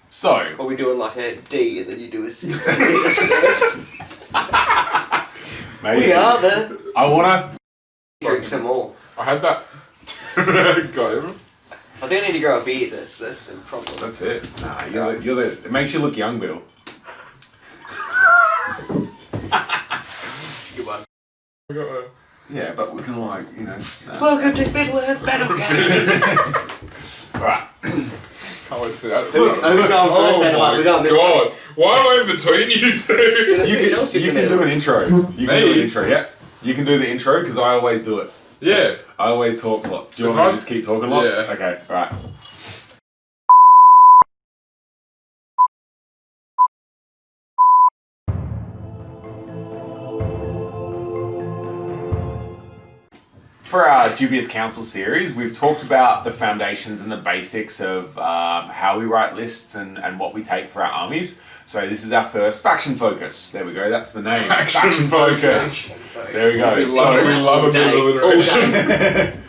So. Are we doing like a D and then you do a C? Maybe. We are there. I wanna Drink some more. I had that. Got him. I think I need to grow a beard. That's the problem. That's it. Nah, you're the. It makes you look young, Bill. Good one. I got a... Yeah, but we can Nah. Welcome to Middle Earth Battle Games. Alright. Can't wait to see that. Who's going first? Oh Then my we got god. Why am I in between you two? You can do an intro. You can do an intro, yeah. You can do the intro because I always do it. Yeah. I always talk lots. Do you want me to just keep talking lots? Yeah. Okay, alright. For our Dubious Counsel series, we've talked about the foundations and the basics of how we write lists and what we take for our armies. So this is our first faction focus. There we go, that's the name. Faction focus. There we go. We love a bit of alliteration.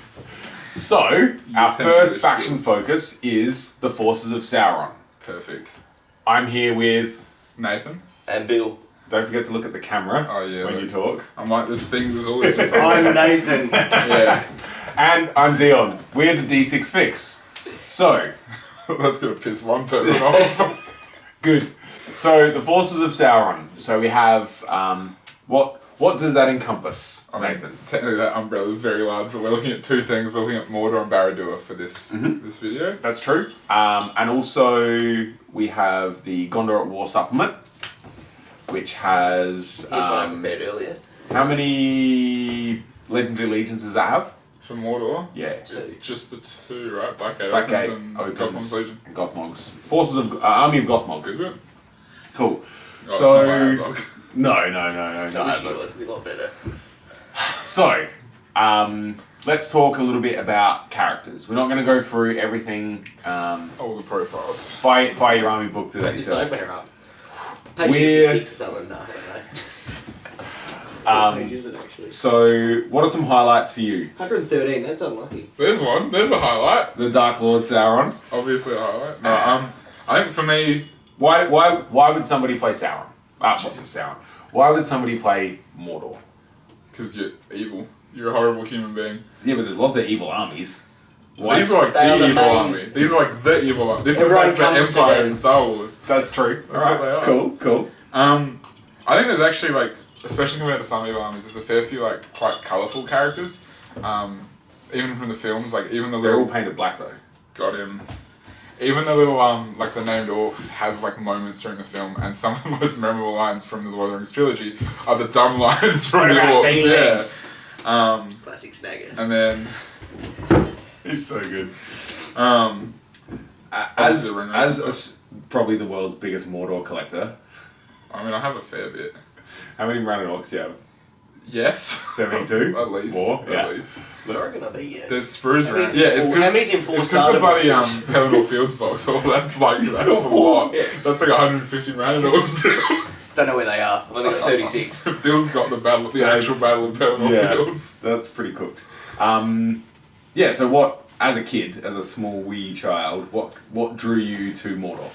So, our first faction focus is the forces of Sauron. Perfect. I'm here with Nathan. And Bill. Don't forget to look at the camera when you talk. I'm like, this thing is always in front of I'm Nathan. Yeah. And I'm Dion. We're the D6 Fix. So, that's going to piss one person off. good. So, the forces of Sauron. So we have, what does that encompass, Nathan? Technically that umbrella is very large, but we're looking at two things. We're looking at Mordor and Barad-dûr for this video. That's true. And also, we have the Gondor at War supplement, which has... Here's what I prepared earlier. How many Legendary Legions does that have? For Mordor? Yeah. It's just the two, right? Blackgate Blackgate and Opens Gothmog's Legion. and Gothmogs. Forces of... Army of Gothmog. Is it? Cool. Oh, it's not my Azog. No. I Not wish it Azog. was a lot better. So, let's talk a little bit about characters. We're not going to go through everything. All the profiles. Buy your army book, do that There's yourself. no better up. Page We're- 56 or something. No, I don't know. What page is it actually? So, what are some highlights for you? 113, that's unlucky. There's one. There's a highlight. The Dark Lord Sauron. Obviously a highlight. No, I think for me... Why would somebody play Sauron? Sauron. Why would somebody play Mordor? Because you're evil. You're a horrible human being. Yeah, but there's lots of evil armies. These are like They are the the evil main- army. These are like the evil army. This Everyone is like the comes Empire together. in Star Wars. That's true. That's Alright, what they are. Cool. I think there's actually like, especially compared to some evil armies, there's a fair few like quite colourful characters. Even from the films, like even the They're all little... painted black though. Got him. Even the little, like the named orcs have like moments during the film, and some of the most memorable lines from the Lord of the Rings trilogy are the dumb lines from the orcs. Yeah. Classic snagger. And then, He's so good. Obviously the Ringwraiths, As probably the world's biggest Mordor collector, I mean, I have a fair bit. how many rounded orcs do you have? Yes. 72? At least. More? Yeah. At least. I reckon I'll be, yeah. There's sprues How around. many's in Yeah, it's full- because how many's in full the starter bloody boxes? Pelennor Fields box. Oh, that's a lot. Yeah. That's like 150 random orcs. Don't know where they are. I've only got 36. Bill's got the actual battle of Pelennor Fields. That's pretty cooked. So what, as a kid, as a small wee child, what drew you to Mordor?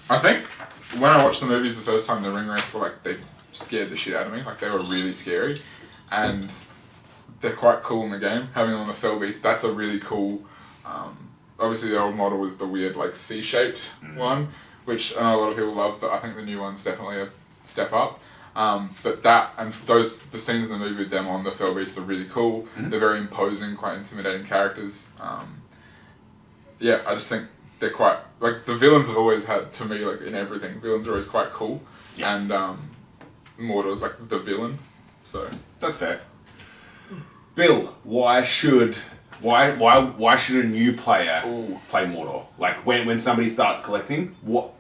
I think when I watched the movies the first time, the Ringwraiths were like, they scared the shit out of me. Like, they were really scary. And they're quite cool in the game. Having them on the Fell Beast, that's a really cool... obviously, the old model was the weird, like, C-shaped one, which I know a lot of people love, but I think the new one's definitely a step up. But that, and the scenes in the movie with them on the Fell Beast are really cool. They're very imposing, quite intimidating characters. I just think they're quite... Like, the villains have always had, to me, like, in everything, villains are always quite cool. Yeah. And Mordor's, like, the villain, so... That's fair. Bill, why should a new player play Mordor? Like, when somebody starts collecting, what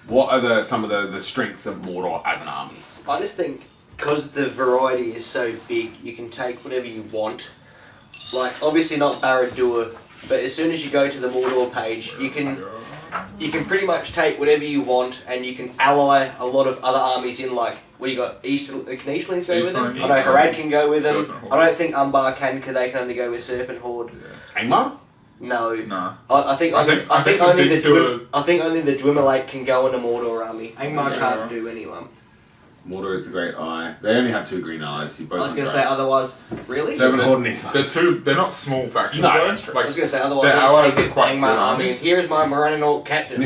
are some of the strengths of Mordor as an army? I just think because the variety is so big, you can take whatever you want. Like, obviously not Barad-dûr, but as soon as you go to the Mordor page, you can pretty much take whatever you want, and you can ally a lot of other armies in, like, where you got can Easterlings go with them? I know Harad can go with them. I don't think Umbar can, because they can only go with Serpent Horde. Angmar? No. No. I think only the Dwimmerlake can go in a Mordor army. Angmar can't do anyone. Mordor is the great eye. They only have 2 green eyes. You both. I was going to say otherwise. Really? Seven Hordenies. They're not small factions. No, though. that's true. Like, I was going to say otherwise. their allies are quite Angmar good army. armies. Here is my Moran Orc captain.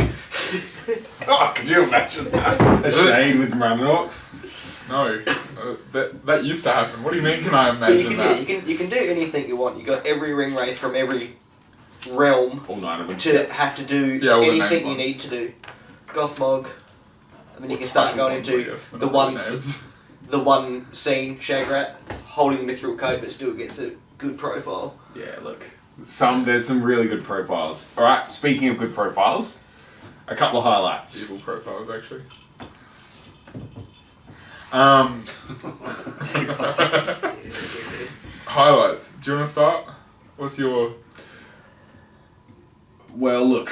Oh, could you imagine that? A shade with Moran Orcs. No, that used to happen. What do you mean? Can I But imagine that? you can do anything you want. You got every Ringwraith from every realm All 9 of them. to have to do all the main anything you ones. need to do. Gothmog. I mean, you can start going into the one scene, Shagrat, holding the Mithril code, but still gets a good profile. Yeah, look. There's some really good profiles. Alright, speaking of good profiles, a couple of highlights. Evil profiles, actually. Highlights. Do you want to start? What's your... Well, look.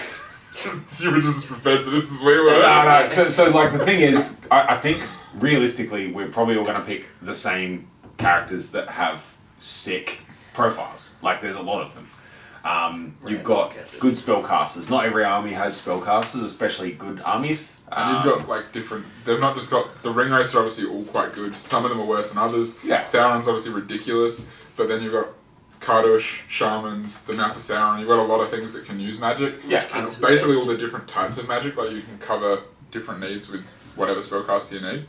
You were just prepared for this as we were. No. So like, the thing is, I think, realistically, we're probably all going to pick the same characters that have sick profiles. Like, there's a lot of them. You've got good spellcasters. Not every army has spellcasters, especially good armies. And you've got like different. They've not just got the Ringwraiths are obviously all quite good. Some of them are worse than others. Yeah. Sauron's obviously ridiculous, but then you've got Kardush, Shamans, the Mouth of Sauron. You've got a lot of things that can use magic. Yeah. And basically all the different types of magic. Like you can cover different needs with whatever spellcaster you need.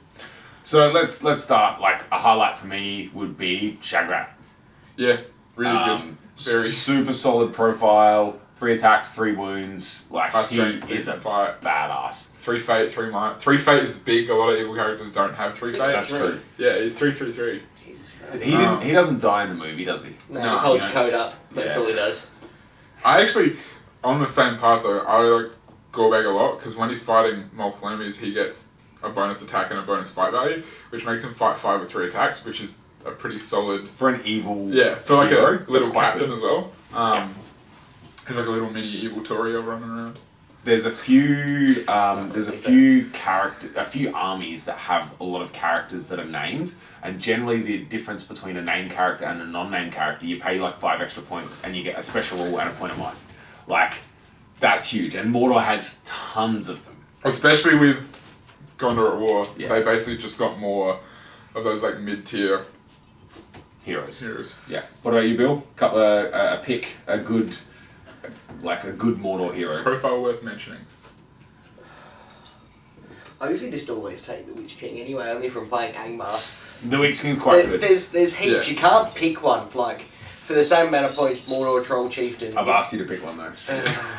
So let's start. Like, a highlight for me would be Shagrat. Yeah, really good. Very super solid profile. 3 attacks, 3 wounds. Like, high he strength, is a decent fight. badass. 3 fate, 3 might. 3 fate is big. A lot of evil characters don't have 3 fate. That's true. Yeah, he's 3/3/3. Jesus Christ. He doesn't die in the movie, does he? No, No, he holds you know, code it's- up. That's yeah. all he does. I actually, on the same path though, I like Gorbag a lot because when he's fighting multiple enemies, he gets a bonus attack and a bonus fight value, which makes him fight 5 with 3 attacks, which is a pretty solid. For an evil For like hero, a little that's quite captain good. as well. He's like a little mini evil Torio running around. There's a few armies that have a lot of characters that are named, and generally the difference between a named character and a non-named character, you pay like 5 extra points and you get a special rule and a point of mind. Like, that's huge, and Mordor has tons of them. Especially with Gondor at War, Yeah. they basically just got more of those like mid-tier Heroes. heroes. Yeah. What about you, Bill? A pick, a good Mordor hero. Profile worth mentioning. I usually just always take the Witch King anyway, only from playing Angmar. The Witch King's quite good. There's heaps. Yeah. You can't pick one. Like, for the same amount of points, Mordor Troll Chieftain. I've asked you to pick one though.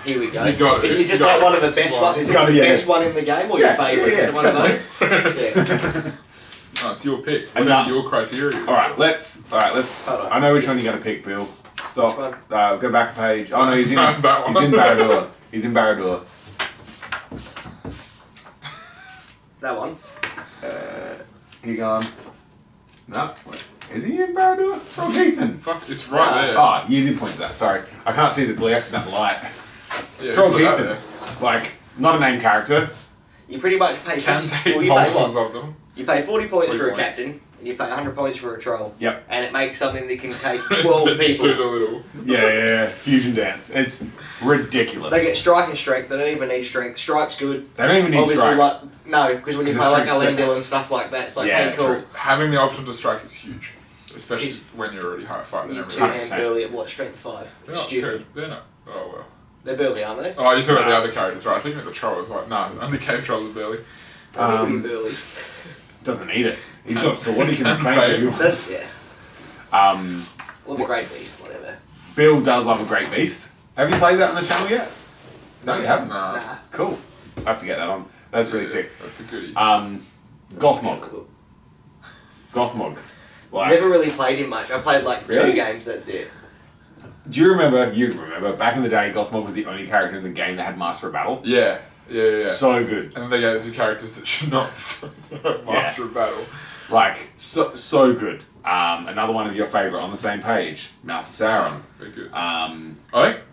Here we go. You got it. Is this You got like one it. of the best Well, ones? Is this gotta the be, best one in the game or your favourite? Is it one of those? Yeah. Nice, your pick. And What are now- your criteria? Alright, let's. Hold on. I know which one you're going to pick, Bill. Stop. Which Go back a page. Oh no, he's in. That one. He's in Barad-dûr. He's in Barad-dûr. That one. Keep going. No. Wait. Is he in Barad-dûr? Troll Chieftain. Fuck, it's right there. Oh, you did point to that. Sorry, I can't see the glare from that light. Yeah, Troll put that Chieftain. there. Like, not a named character. You pretty much pay Can 50, take well, you pay multiples what? of them. You pay 40 points 40 for a points. captain, and you pay 100 points for a troll. Yep. And it makes something that can take 12 Just do the people. little. Yeah. Fusion dance. It's ridiculous. They get strike and strength. They don't even need strength. Strike's good. They don't even need Obviously, strike. like no, because when you 'Cause play like it's strength Elendil and stuff like that, it's like, Yeah, hey, cool. true. Having the option to strike is huge. Especially Huge. when you're already high five and You're everything. 2 hand 100%. burly at what, strength 5? They're not Stupid. too- They're not. Oh well. They're burly, aren't they? Oh, you're talking about the Nah. other characters, right? I think the troll is like, nah, only cave trolls are barely. They need to Um, be burly. Doesn't need it. He's got a sword. He can Can faint fade. if he wants. That's, yeah. Or the Great Beast, whatever. Bill does love a great beast. Have you played that on the channel yet? No, you haven't. Nah. Nah. Cool. I have to get that on. That's really sick. That's a goodie. Gothmog. Gothmog. Like, Never really played him much. I played like Really? 2 games, that's it. do you remember? You remember back in the day, Gothmog was the only character in the game that had Master of Battle. Yeah. So good. And then they gave it to characters that should not master of battle. Like so good. Another one of your favorite on the same page, Mouth of Sauron. Very good. Um, I think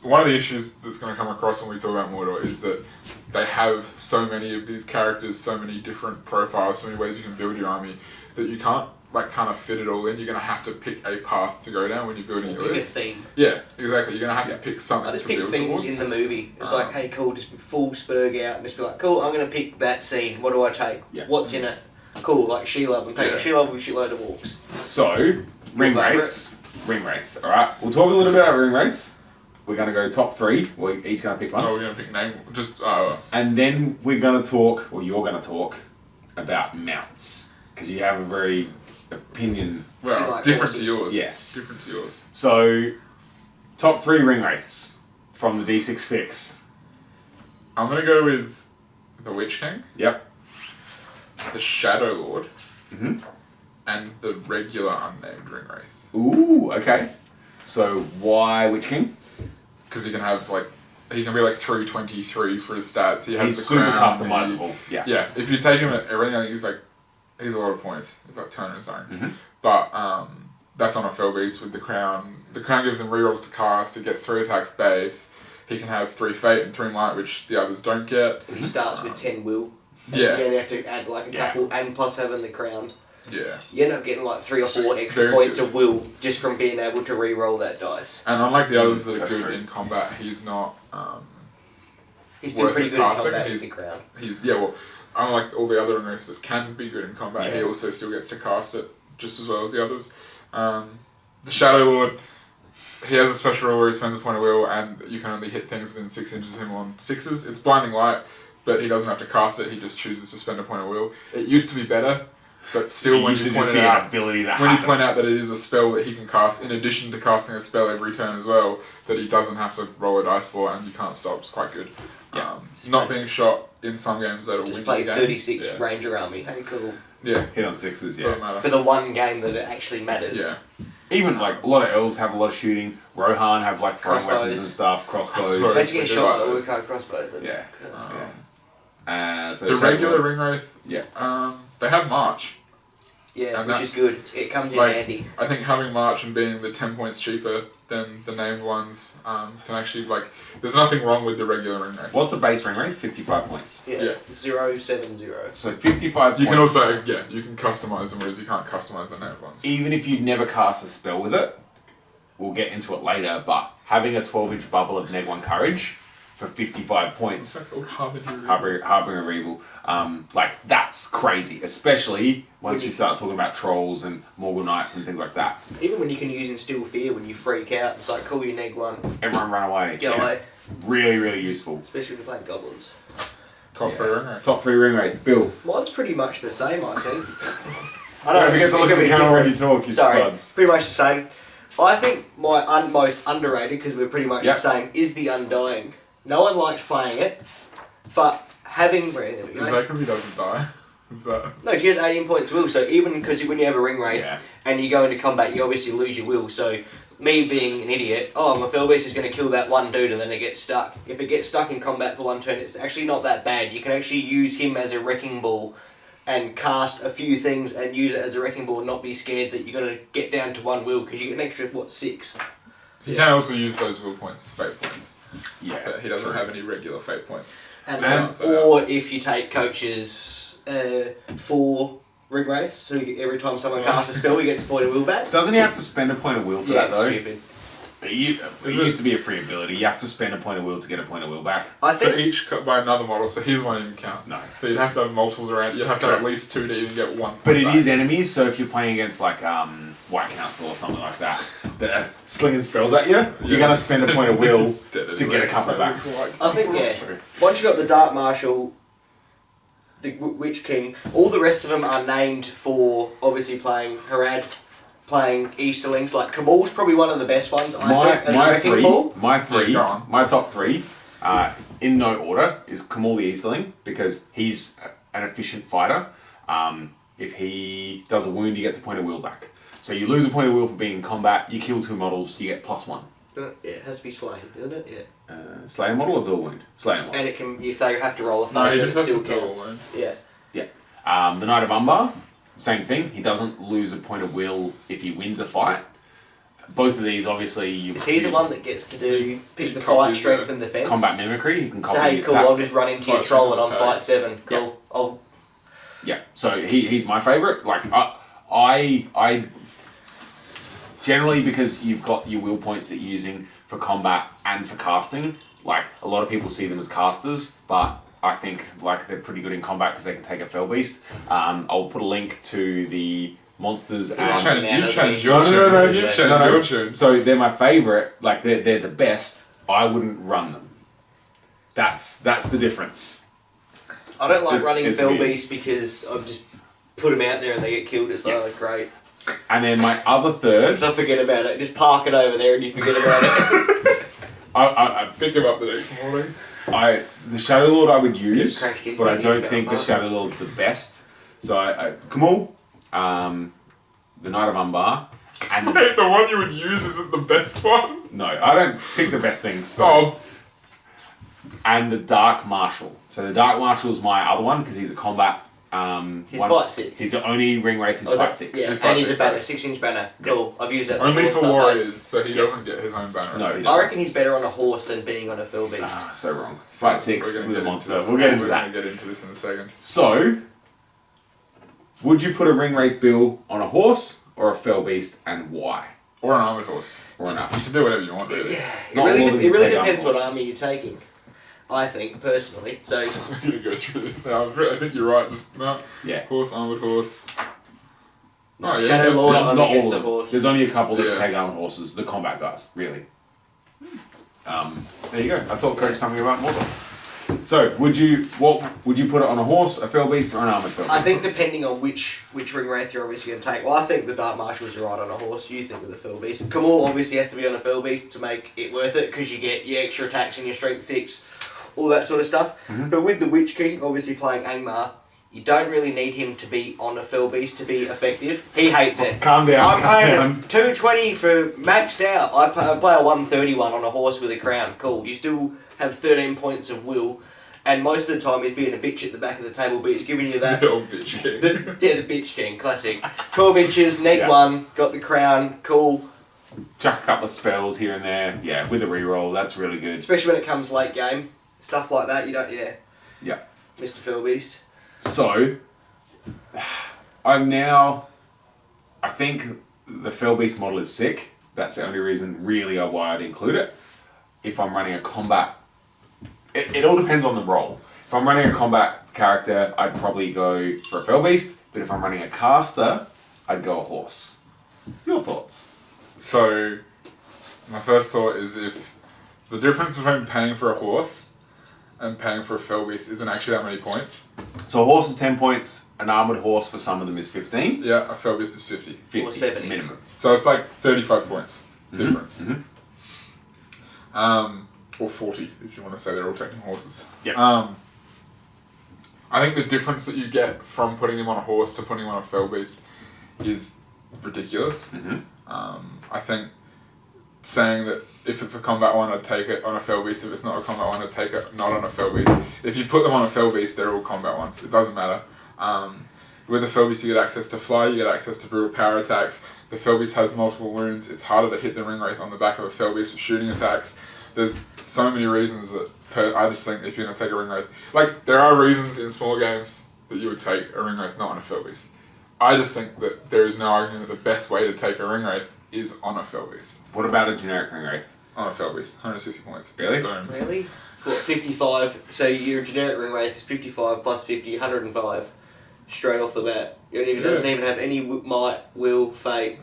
one of the issues that's going to come across when we talk about Mordor is that they have so many of these characters, so many different profiles, so many ways you can build your army, that you can't like kind of fit it all in. You're going to have to pick a path to go down when you're building your Pick a list. theme. Yeah, exactly. You're going to have to pick something I just to pick build themes towards. in the movie. It's like, hey, cool, just full Spurg out and just be like, cool, I'm going to pick that scene. What do I take? Yeah. What's in it? Cool, like Shelob. I'm taking Shelob with a shitload of Orcs. So, Ringwraiths. Alright, we'll talk a little bit about Ringwraiths. We're going to go top 3. We're each going to pick one. Oh, we're going to pick name. Just, And then we're going to talk, or you're going to talk, about mounts. Because you have a very opinion. well, like different horses. to yours. Yes. Different to yours. So, top 3 Ringwraiths from the D6 fix. I'm going to go with the Witch King, Yep. the Shadow Lord, Mm-hmm. and the regular unnamed Ringwraith. Ooh, okay. So, why Witch King? Because he can have like, he can be like 323 for his stats. He has He's the super crown, customizable. Yeah. Yeah, if you take him at everything, I think he's a lot of points. He's like turn his own. Mm-hmm. But that's on a fell beast with the crown. The crown gives him rerolls to cast. He gets 3 attacks base. He can have 3 fate and 3 might, which the others don't get. And he starts with 10 will. Yeah. Yeah, they have to add like a couple, and plus having the crown. Yeah. You end up getting like 3 or 4 extra Very points good. of will just from being able to re-roll that dice. And unlike the others that are That's good true. in combat, he's not. He's still Worse pretty at good in casting, combat with he's- the crown. Well, unlike all the other Ringwraiths that can be good in combat, he Yeah. also still gets to cast it just as well as the others. The Shadow Lord, he has a special rule where he spends a point of will, and you can only hit things within 6 inches of him on 6s. It's blinding light, but he doesn't have to cast it. He just chooses to spend a point of will. It used to be better, but still, when you point it out, ability that when you happens. point out that it is a spell that he can cast, in addition to casting a spell every turn as well, that he doesn't have to roll a dice for, and you can't stop, it's quite good. Yeah. Not being shot in some games that'll Just win play you the game. 36 Yeah. Ranger Army. Hey, cool. Yeah, hit on 6s, doesn't yeah. matter. For the one game that it actually matters. Yeah. Even like a lot of elves have a lot of shooting. Rohan have like throwing Crossbows. weapons and stuff. Crossbows. Crossbows. Let's get We do shot like at those. with crossbows. Yeah. Cool. So The Shadow regular Lord. Ringwraith, Yeah. they have March. Yeah, And which is that's- good. It comes in like- handy. I think having March and being the 10 points cheaper than the named ones can actually, like, there's nothing wrong with the regular Ringwraith. What's the base ring rate? 55 points. Yeah. Yeah. 070. So 55 You points. can also, you can customize them, whereas you can't customize the named ones. Even if you'd never cast a spell with it, we'll get into it later, but having a 12-inch bubble of Neg 1 Courage for 55 points, What's that called? Harbinger of Evil, like, that's crazy, especially once you start talking about trolls and Morgul Knights and things like that. Even when you can use Instill Fear when you freak out, it's like, cool, you neg 1. Everyone run away. Go away. Really, really useful. Especially if you're playing goblins. Top 3 Ringwraiths. Top 3 ring rates. Bill. Mine's pretty much the same, I think. Don't forget to look at the camera when you talk, you Sorry, spuds. pretty much the same. I think my most underrated, because we're pretty much Yep. the same, is the Undying. No one likes playing it, but having... There we go. Is that because he doesn't die? Is that... No, she has 18 points will, so even because when you have a ring wraith Yeah. and you go into combat, you obviously lose your will, so me being an idiot, my fell beast is going to kill that one dude and then it gets stuck. If it gets stuck in combat for one turn, it's actually not that bad. You can actually use him as a wrecking ball and cast a few things and use it as a wrecking ball and not be scared that you're going to get down to 1 will, because you get an extra, 6? He can also use those will points as fate points. Yeah. But he doesn't have any regular fate points. And So he can't say or if you take coaches 4 ring wraiths, so every time someone casts a spell, he gets a point of will back. Doesn't he have to spend a point of will for Yeah, that it's though? stupid. It used to be a free ability. You have to spend a point of will to get a point of will back. I For think each by another model, so his one even count. No. So you'd have to have multiples around. You'd have to have at Correct. least 2 to even get 1. But point it back. is enemies, so if you're playing against like White Council or something like that, that are slinging spells at you, you're gonna spend a point of will It's dead to get a couple back. I think, yeah. Once you got the Dark Marshal, the Witch King, all the rest of them are named for obviously playing Harad, playing Easterlings. Like Kamal's probably one of the best ones. I think, as a wrecking ball. My top 3, in no order, is Kamal the Easterling because he's an efficient fighter. If he does a wound, he gets a point of will back. So you lose a point of will for being in combat. You kill 2 models, you get +1. Yeah, it has to be slain, doesn't it? Yeah. Slayer model or dual wound? Slayer model. And it can, if they have to roll a No, he failure, just it has still to do counts. one. Yeah. The Knight of Umbar, same thing. He doesn't lose a point of will if he wins a fight. both of these, obviously, Is he the one that gets to pick the fight, copies strength, the and defense? combat mimicry? You can copy So hey, his cool. stats. I'll just run into your Fight troll and strength on and fight 7. Cool. I'll Yeah, so he's my favourite. Like, I generally, because you've got your will points that you're using for combat and for casting, like, a lot of people see them as casters, but I think, like, they're pretty good in combat because they can take a Fell Beast. I'll put a link to the monsters You've and... changed your tune. You've changed your tune. So they're my favourite, like, they're the best. I wouldn't run them. That's the difference. I don't like It's running Fell weird. Beast because I've just put them out there and they get killed. It's like, oh, great. And then my other third... So forget about it. Just park it over there and you forget about it. I Pick him up the next morning. the Shadow Lord I would use, Crashed into but I his don't belt, think the huh? Shadow Lord's the best. So Kamal, the Knight of Umbar, and Wait, the one you would use isn't the best one? no, I don't pick the best things. Oh, And the Dark Marshal. So the Dark Marshal is my other one because he's a combat. He's fight 6. He's the only Ringwraith who's fight 6. Yeah, He's and he's fight a banner, 6. 6-inch banner. Cool. I've used that only before, for but warriors, so he doesn't get his own banner. No, he I doesn't. reckon he's better on a horse than being on a Fell Beast. So wrong. Fight 6 We're gonna with a get into monster. this. We'll get into We're that. gonna get into this in a second. So, would you put a Ringwraith Bill on a horse or a Fell Beast, and why? Or an armored horse. Or an You army? can do whatever you want, really. It Not all of them really, it really take depends what horses. army you're taking. I think, personally. So, We're gonna go through this now. I think you're right. Just no. Yeah. Horse, armored horse. Oh, yeah, Shadow just- Lord, Not I'm all against of the them. horse. There's only a couple that Yeah. take armored horses. The combat guys, really. There you go. I taught Coach something about Mordor. So, would you put it on a horse, a Fell Beast, or an armored Fell Beast? I think depending on which Ringwraith you're obviously going to take. Well, I think the Dark Marshal's right on a horse. You think of the Fell Beast. Kamal obviously has to be on a Fell Beast to make it worth it because you get your extra attacks and your strength 6, all that sort of stuff. Mm-hmm. But with the Witch King, obviously playing Angmar, you don't really need him to be on a Fell Beast to be effective. He hates it. Calm down. I'm calm paying down. 220 for maxed out. I play a 131 on a horse with a crown. Cool. You still have 13 points of will. And most of the time he's being a bitch at the back of the table, but he's giving you that. The old bitch king. The bitch king, classic. 12 inches, neg Yeah. 1, got the crown, cool. Chuck a couple of spells here and there. Yeah, with a reroll, that's really good. Especially when it comes late game. Stuff like that, you don't, Yeah. Mr. Fell Beast. So, I think the Fell Beast model is sick. That's the only reason, really, why I'd include it. If I'm running a combat, it all depends on the role. If I'm running a combat character, I'd probably go for a Fell Beast, but if I'm running a caster, I'd go a horse. Your thoughts? So, my first thought is if the difference between paying for a horse and paying for a Fell Beast isn't actually that many points. So a horse is 10 points, an armoured horse for some of them is 15. Yeah, a Fell Beast is 50. 50 Or 70. minimum. So it's like 35 points difference. Mhm. Or 40 if you want to say they're all taking horses. Yeah. I think the difference that you get from putting him on a horse to putting him on a Fell Beast is ridiculous. Mhm. I think saying that if it's a combat one, I'd take it on a Fell Beast. If it's not a combat one, I'd take it not on a Fell Beast. If you put them on a Fell Beast, they're all combat ones. It doesn't matter. With the Fell Beast, you get access to fly, you get access to brutal power attacks. The Fell Beast has multiple wounds. It's harder to hit the Ringwraith on the back of a Fell Beast with shooting attacks. There's so many reasons that I just think if you're going to take a Ringwraith... Like, there are reasons in small games that you would take a Ringwraith not on a Fell Beast. I just think that there is no argument that the best way to take a Ringwraith is on a Fell Beast. What about a generic Ringwraith? On a Fell Beast. 160 points. Really? Boom. Really? What, 55? So your generic Ringwraith is 55 plus 50, 105. Straight off the bat. It doesn't even have any might, will, fate.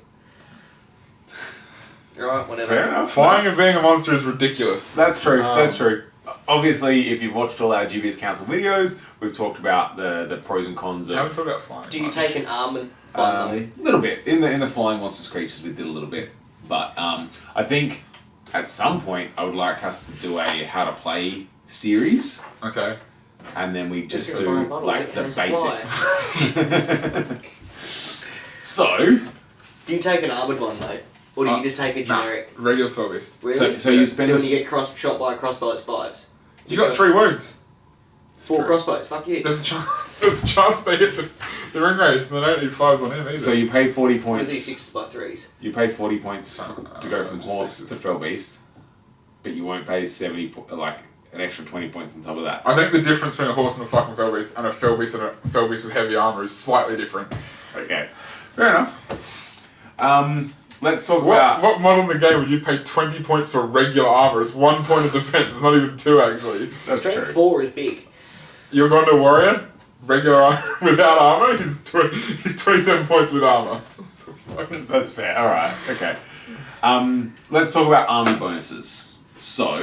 Alright, whatever. Fair enough. Flying and being a monster is ridiculous. That's true. That's true. Obviously, if you've watched all our Dubious Counsel videos, we've talked about the pros and cons I haven't of talked about flying. Do you much. take an armoured one a little bit in the flying monsters creatures. We did a little bit, but I think at some point I would like us to do a how to play series, Okay. and then we just Just do go buy a bottle, like it the has basics. So, Do you take an armoured one though? Or do you just take a generic? Nah, regular Fell Beast. Really? so you spend So a- when you get shot by a crossbow, it's 5s. You got 3 wounds. 4 True. crossbows, fuck you. There's a chance they hit The Ringwraith, they don't need 5s on him either. So you pay 40 Or points. is he 6s by 3s? You pay 40 points to go from just horse sixes. to fell beast, but you won't pay 70 like an extra 20 points on top of that. I think the difference between a horse and a fucking fell beast and a fell beast with heavy armor is slightly different. Okay, fair enough. Let's talk about What model in the game would you pay 20 points for regular armor? It's 1 point of defense. It's not even 2 actually. that's Strength true. 4 is big. You're going to a warrior, regular armor without armor. He's 27 points with armor. That's fair. All right. Okay. Let's talk about army bonuses. So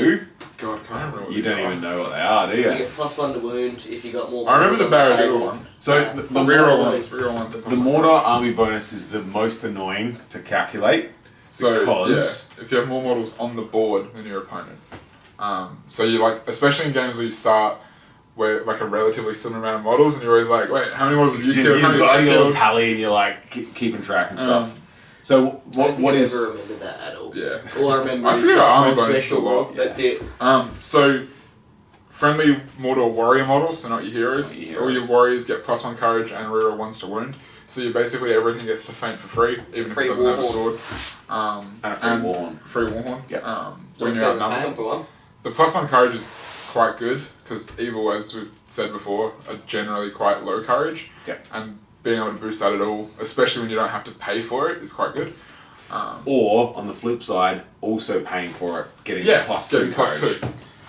God, can I remember what you these don't are? even know what they are, do You you? get +1 to wound if you got more. I remember the models on Barracuda table. one. So Yeah. the Reroll Reroll ones. The Mordor army bonus is the most annoying to calculate. So because- yeah, if you have more models on the board than your opponent, so you like, especially in games where you start where like a relatively similar amount of models, and you're always like, wait, how many models have you You killed? just How got many your have I little killed? tally and you're like keeping track and stuff. So I don't what think I is ever remembered that at all. Yeah. All I remember I is forget got army one bonus special a lot. one. That's it. So friendly Mordor warrior models, so not your heroes. Not your All your heroes. warriors get +1 courage and reroll 1s to wound. So you basically everything gets to feint for free, even Free if it doesn't have a warhorn. sword. and a free warhorn? Free warhorn. Yep. When you're Pay outnumbered. them for one. The +1 courage is quite good because evil, as we've said before, are generally quite low courage. Yep. And being able to boost that at all, especially when you don't have to pay for it, is quite good. Or on the flip side, also paying for it, getting Yeah, +2 getting courage. +2.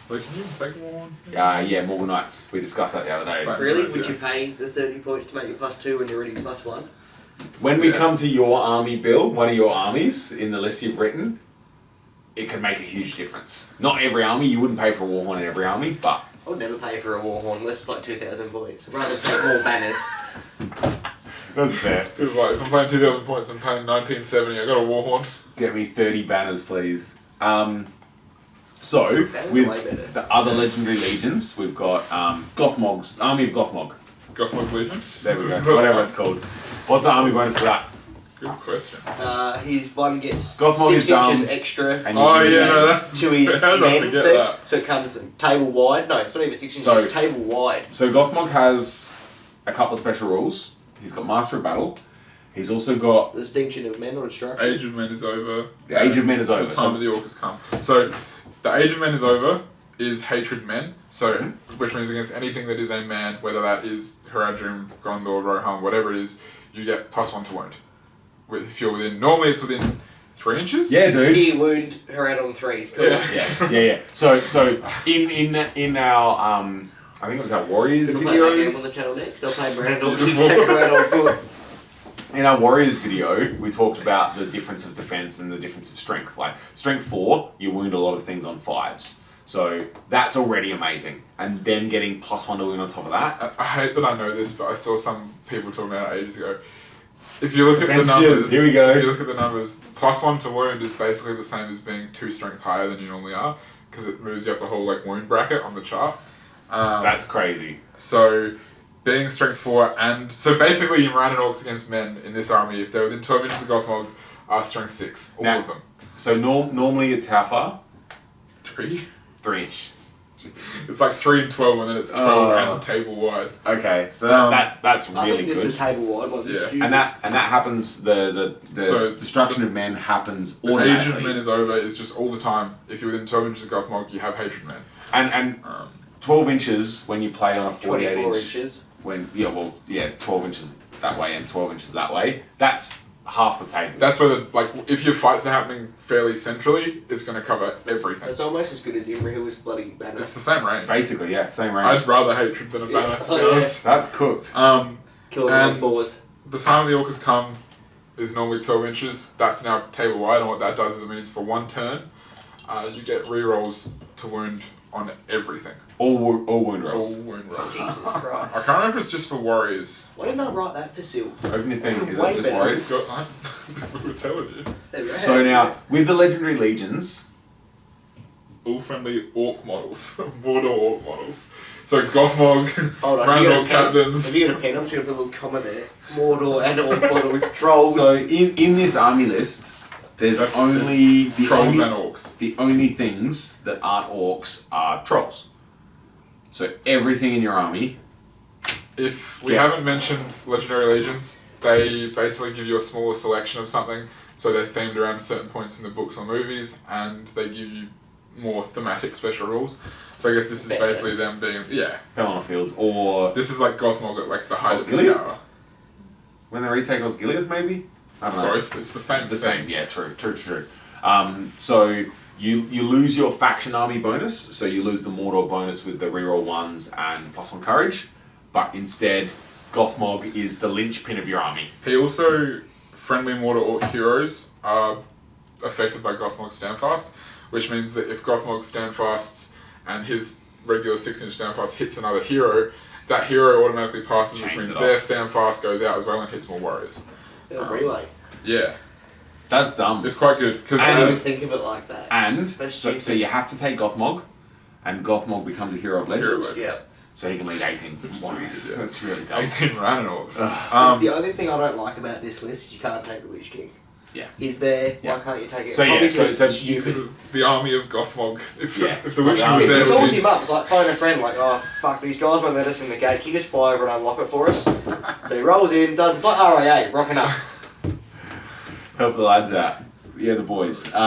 Like, can you take one? Yeah, Morgul Knights. We discussed that the other day. Right. Really? Right, Would yeah. you pay the 30 points to make you +2 when you're already +1? When we Yeah. come to your army, Bill, one of your armies in the list you've written, it can make a huge difference. Not every army, you wouldn't pay for a warhorn in every army, but I would never pay for a warhorn unless it's like 2,000 points. I'd rather take more banners. that's fair. Feels like if I'm playing 2,000 points and paying 1970, I got a warhorn. Get me 30 banners, please. So, Banners are with way better. the other legendary legions, we've got Gothmog's Army of Gothmog. Gothmog's Legions? There we go. Whatever it's called. What's the army bonus for that? Good question. His one gets Gothmog 6 is inches extra And Oh, you do yeah, no, this. that's... to his How did I men forget thing. that? So it comes table wide. No, it's not even 6 inches, So- it's table wide. So Gothmog has a couple of special rules. He's got Master of Battle. He's also got The distinction of men or instruction. Age of Men is over. The Age of Men is over, The time so- of the Orc has come. So, the Age of Men is over is Hatred Men. So, which means against anything that is a man, whether that is Haradrim, Gondor, Rohan, whatever it is, you get +1 to wound. If you're within, normally it's within 3 inches. yeah, dude. See wound her head on 3s. Cool. Yeah. Yeah. So in our I think it was our Warriors We'll play that game video. on the channel next. I'll play Brandon. Take her out on foot. In our Warriors video, we talked about the difference of defense and the difference of strength. Like strength 4, you wound a lot of things on 5s. So that's already amazing. And then getting +1 to wound on top of that. I hate that I know this, but I saw some people talking about it ages ago. If you look at the Percentages, numbers, here we go. If you look at the numbers, +1 to wound is basically the same as being 2 strength higher than you normally are, because it moves you up the whole like wound bracket on the chart. That's crazy. So, being strength 4 and so basically you ran an orcs against men in this army if they're within 12 inches of Gothmog are strength 6, all Now- of them. So normally it's how far? 3. 3 inches. It's like 3 and 12, and then it's 12 Oh. and table wide. Okay, so that's I really think good. just the table wide ones. Yeah. Yeah. And that happens. The So, destruction of men happens The Age automatically. of Men is over. Is just all the time. If you're within 12 inches of Gothmog, you have Hatred Men. and 12 inches when you play on a 48 24 inch. inches. 12 inches that way and 12 inches that way. That's half the table. That's where if your fights are happening fairly centrally, it's going to cover everything. That's almost as good as Imrahil's bloody banner. It's the same range. basically same range. I'd rather Hatred than a Yeah. banner, to Oh, be yeah. honest. That's cooked. Killing on and 4s. the time of the orc has come is normally 12 inches. That's now table wide, and what that does is it means for one turn, you get rerolls to wound on everything. All wound All rolls. wound rolls. Jesus Christ. I can't remember if it's just for warriors. Why didn't I write that for Sil? Open your thing. Is Way it just better. warriors? We were telling you. There we go. So now with the legendary legions, All friendly orc models. Mordor orc models. So Gothmog, Hold on, Grand you got a Orc pen? captains. Have you got a pen? I'm just going to put a little comma there. Mordor and Orc models. Trolls. so in this army list, there's That's only the Trolls only, and orcs. the only things that aren't orcs are trolls. So everything in your army If we Yes. haven't mentioned Legendary Legions, they basically give you a smaller selection of something, so they're themed around certain points in the books or movies, and they give you more thematic special rules. So I guess this is Better. basically them being, Pelennor Fields, or this is like Gothmog at like the highest Osgiliath? power. when they retake Osgiliath, maybe? I don't know. Both, it's the same The thing. same, yeah, true. So you lose your faction army bonus, so you lose the Mordor bonus with the reroll 1s and +1 courage, but instead Gothmog is the linchpin of your army. He also, friendly Mordor Orc heroes are affected by Gothmog Standfast, which means that if Gothmog Standfasts and his regular 6-inch Standfast hits another hero, that hero automatically passes, which Chains means it their off. Standfast goes out as well and hits more warriors. Relay. Yeah, That's dumb. it's quite good because I didn't And- think of it like that. And That's so stupid. you have to take Gothmog, and Gothmog becomes a hero of legend. Yeah. So he can lead 18 warriors. Yeah. That's really dumb. 18 Ranan Orcs. The only thing I don't like about this list is you can't take the Witch King. Yeah. He's there. Yeah. Why can't you take it? So, yeah, Probably so- 'cause so it's you stupid. Because it's the army of Gothmog. If Yeah. the It's Witch like King the was army there, of It it would calls be- him up. It's like, phone a friend, like, oh, fuck, these guys won't let us in the gate. Can you just fly over and unlock it for us? So he rolls in, it's like RAA, rocking up. Help the lads out. Yeah, the boys. Cool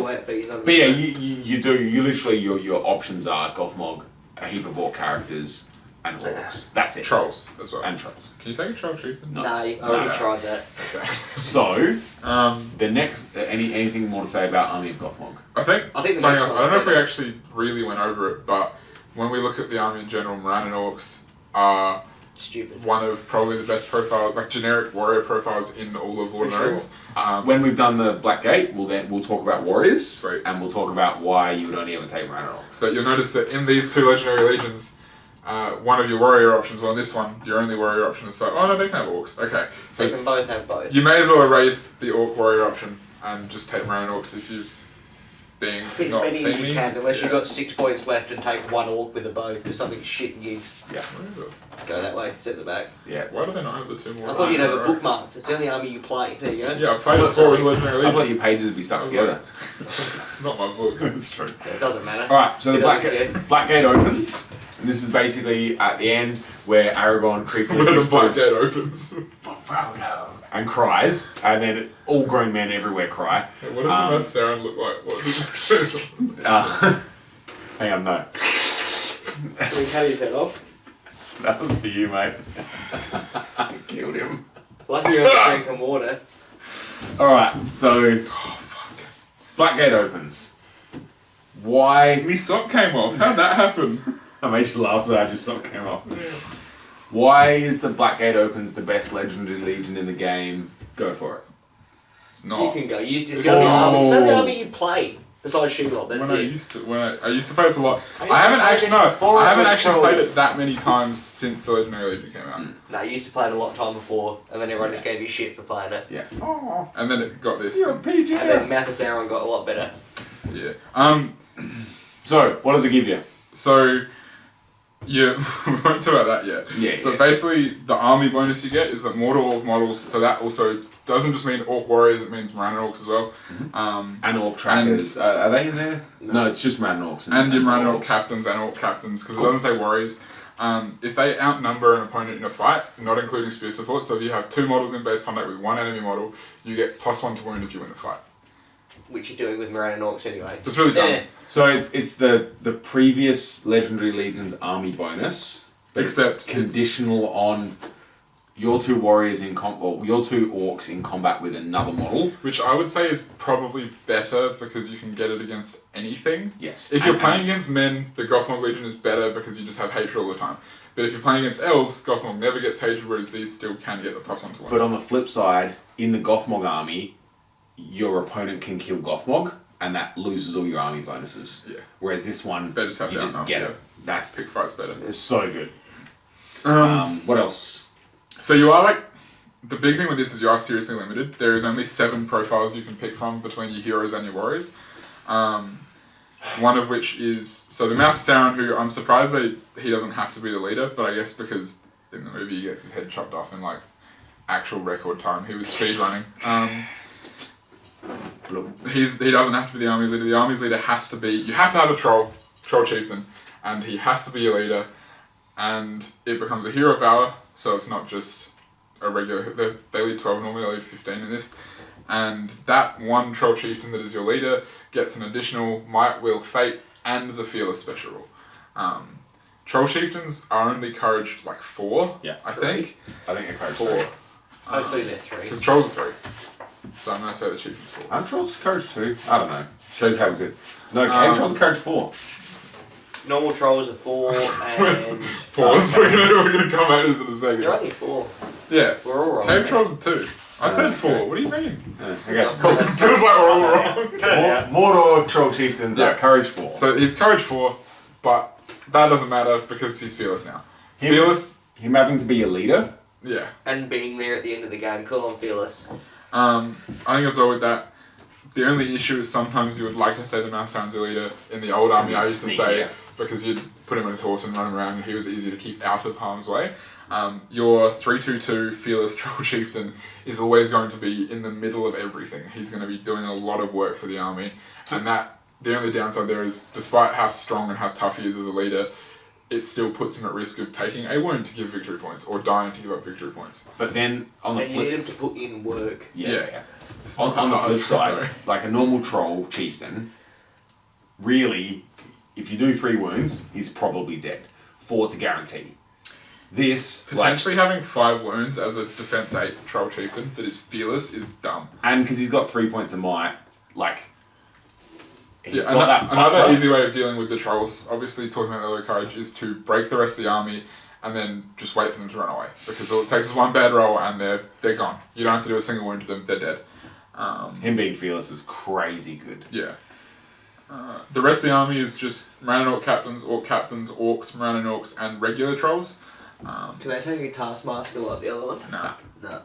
out fees. But yeah, you do. You literally, your options are Gothmog, a heap of Orc characters, and Orcs. That's it. Trolls as well. And Trolls. Can you take a troll chieftain? No. No, I already No. tried that. Okay. So, Um, the next, anything more to say about Army of Gothmog? I think I think the something next else. I don't know if we one's actually really went over it, but when we look at the army in general, Morannon Orcs are Stupid. one of probably the best profiles, like generic warrior profiles in all of Lord of the For sure. Rings. When we've done the Black Gate, we'll talk about warriors, Sweet. and we'll talk about why you would only ever take Morannon Orcs. So you'll notice that in these two legendary legions, one of your warrior options, well in this one, your only warrior option is so, oh no, they can have orcs. Okay, So you so can both have both. you may as well erase the orc warrior option and just take Morannon Orcs if you being Fit as not many as you themey. can, unless Yeah. you've got 6 points left and take one orc with a bow, because something shit gives. Yeah, Go that way, sit at the back. yeah. Why do they not have the two more? I thought you'd have a Right. bookmark. It's the only army you play. There you go. Yeah, I played it before it was legendary I thought legion. your pages would be stuck I was together. Not my book. That's true. Yeah, it doesn't matter. Alright, so the It Black doesn't Gate, Black Gate opens, and this is basically at the end where Aragorn creepily When the Black whispers, Gate opens. "For Frodo," and cries, and then all grown men everywhere cry. What does the Mount Sauron look like? What does it Hang on, no. Can we cut his head off? That was for you, mate. Killed him. Lucky you're not drinking water. Alright, so Oh, fuck. Black Gate opens. Why? My sock came off. How'd that happen? I made you laugh, so I just sort of came off. Why is the Black Gate opens the best legendary legion in the game? Go for it. It's You not. can go. It's the only army. It's the only army you play besides Shelob. That's When I it. used to play this a lot. I used I haven't to play actually this before I it haven't was actually troll. played it that many times since the Legendary Legion came out. No, you used to play it a lot of time before, and then everyone just gave you shit for playing it. Yeah. And then it got this. You're a PG. And then Mouth of Sauron got a lot better. Yeah. So, what does it give you? So yeah, we won't talk about that yet. Yeah, But yeah. basically, the army bonus you get is that Mordor Orc models. So that also doesn't just mean Orc warriors; it means Morannon Orcs as well. And Orc trackers. are they in there? No, it's just Morannon Orcs. And your Morannon Orc Orcs. captains and Orc captains, because it doesn't say warriors. If they outnumber an opponent in a fight, not including spear support, so if you have 2 models in base contact with 1 enemy model, you get +1 to wound if you win the fight. Which you're doing with Morannon Orcs anyway. That's really dumb. Yeah. So it's the previous Legendary Legion's army bonus, but Except it's conditional on your 2 warriors in your 2 orcs in combat with another model. Which I would say is probably better because you can get it against anything. Yes. If you're And- playing against men, the Gothmog Legion is better because you just have hatred all the time. But if you're playing against elves, Gothmog never gets hatred, whereas these still can get the +1 to 1. But on the flip side, in the Gothmog army, your opponent can kill Gothmog, and that loses all your army bonuses. Yeah. Whereas this one, They just have you down just up, get yeah. it. That's Pick fights better. it's so good. Um, What else? So you are like, the big thing with this is you are seriously limited. There is only 7 profiles you can pick from between your heroes and your warriors. One of which is, so the Mouth of Sauron, who I'm surprised he doesn't have to be the leader, but I guess because in the movie he gets his head chopped off in like actual record time. He was speedrunning. He doesn't have to be the army leader. The army's leader has to be, you have to have a troll chieftain, and he has to be your leader. and it becomes a hero of valor, so it's not just a regular. They lead 12 normally, they lead 15 in this. And that one Troll Chieftain that is your leader gets an additional Might, Will, Fate, and the Fearless special rule. Troll Chieftains are only courage like 4, Yeah. I think. I think they're courage 4. 3. Hopefully they're 3. Because Trolls are 3. So I'm going to say the Chieftain's 4. Aren't trolls courage 2? I don't know. Shows how good. No, cave trolls are courage 4. Normal trolls are 4 and... Pause. We're going to come at this in a second. They're only 4. Yeah. We're all wrong. Cave Trolls are 2. I said Okay. 4. What do you mean? Okay, cool. Feels like we're all wrong. Mordor Troll Chieftains Yeah. are courage 4. So he's courage 4, but that doesn't matter because he's fearless now. Fearless, Him having to be a leader. yeah. And being there at the end of the game. Cool, I'm fearless. I think as well with that, the only issue is sometimes you would like to say the Mouse Hound's your leader. In the old army, I used to say, Sneakier. because you'd put him on his horse and run him around and he was easy to keep out of harm's way. Your 3/2/2 Fearless Troll Chieftain is always going to be in the middle of everything. He's going to be doing a lot of work for the army. And that, the only downside there is, despite how strong and how tough he is as a leader, it still puts him at risk of taking a wound to give victory points or dying to give up victory points. But then on the And you need flip, him to put in work. yeah. On the flip side, like a normal troll chieftain, really, if you do 3 wounds, he's probably dead. 4 to guarantee. This Potentially having 5 wounds as a defense 8 Troll Chieftain that is fearless is dumb. and because he's got 3 points of might, like he's Yeah, got that another buffer. easy way of dealing with the trolls, obviously talking about the low courage, is to break the rest of the army and then just wait for them to run away. Because all it takes is one bad roll and they're gone. You don't have to do a single wound to them, they're dead. Him being fearless is crazy good. Yeah. The rest of the army is just Moran and Orc captains, Orcs, Moran and Orcs, and regular trolls. Can they take a Taskmaster like the other one? Nah. No.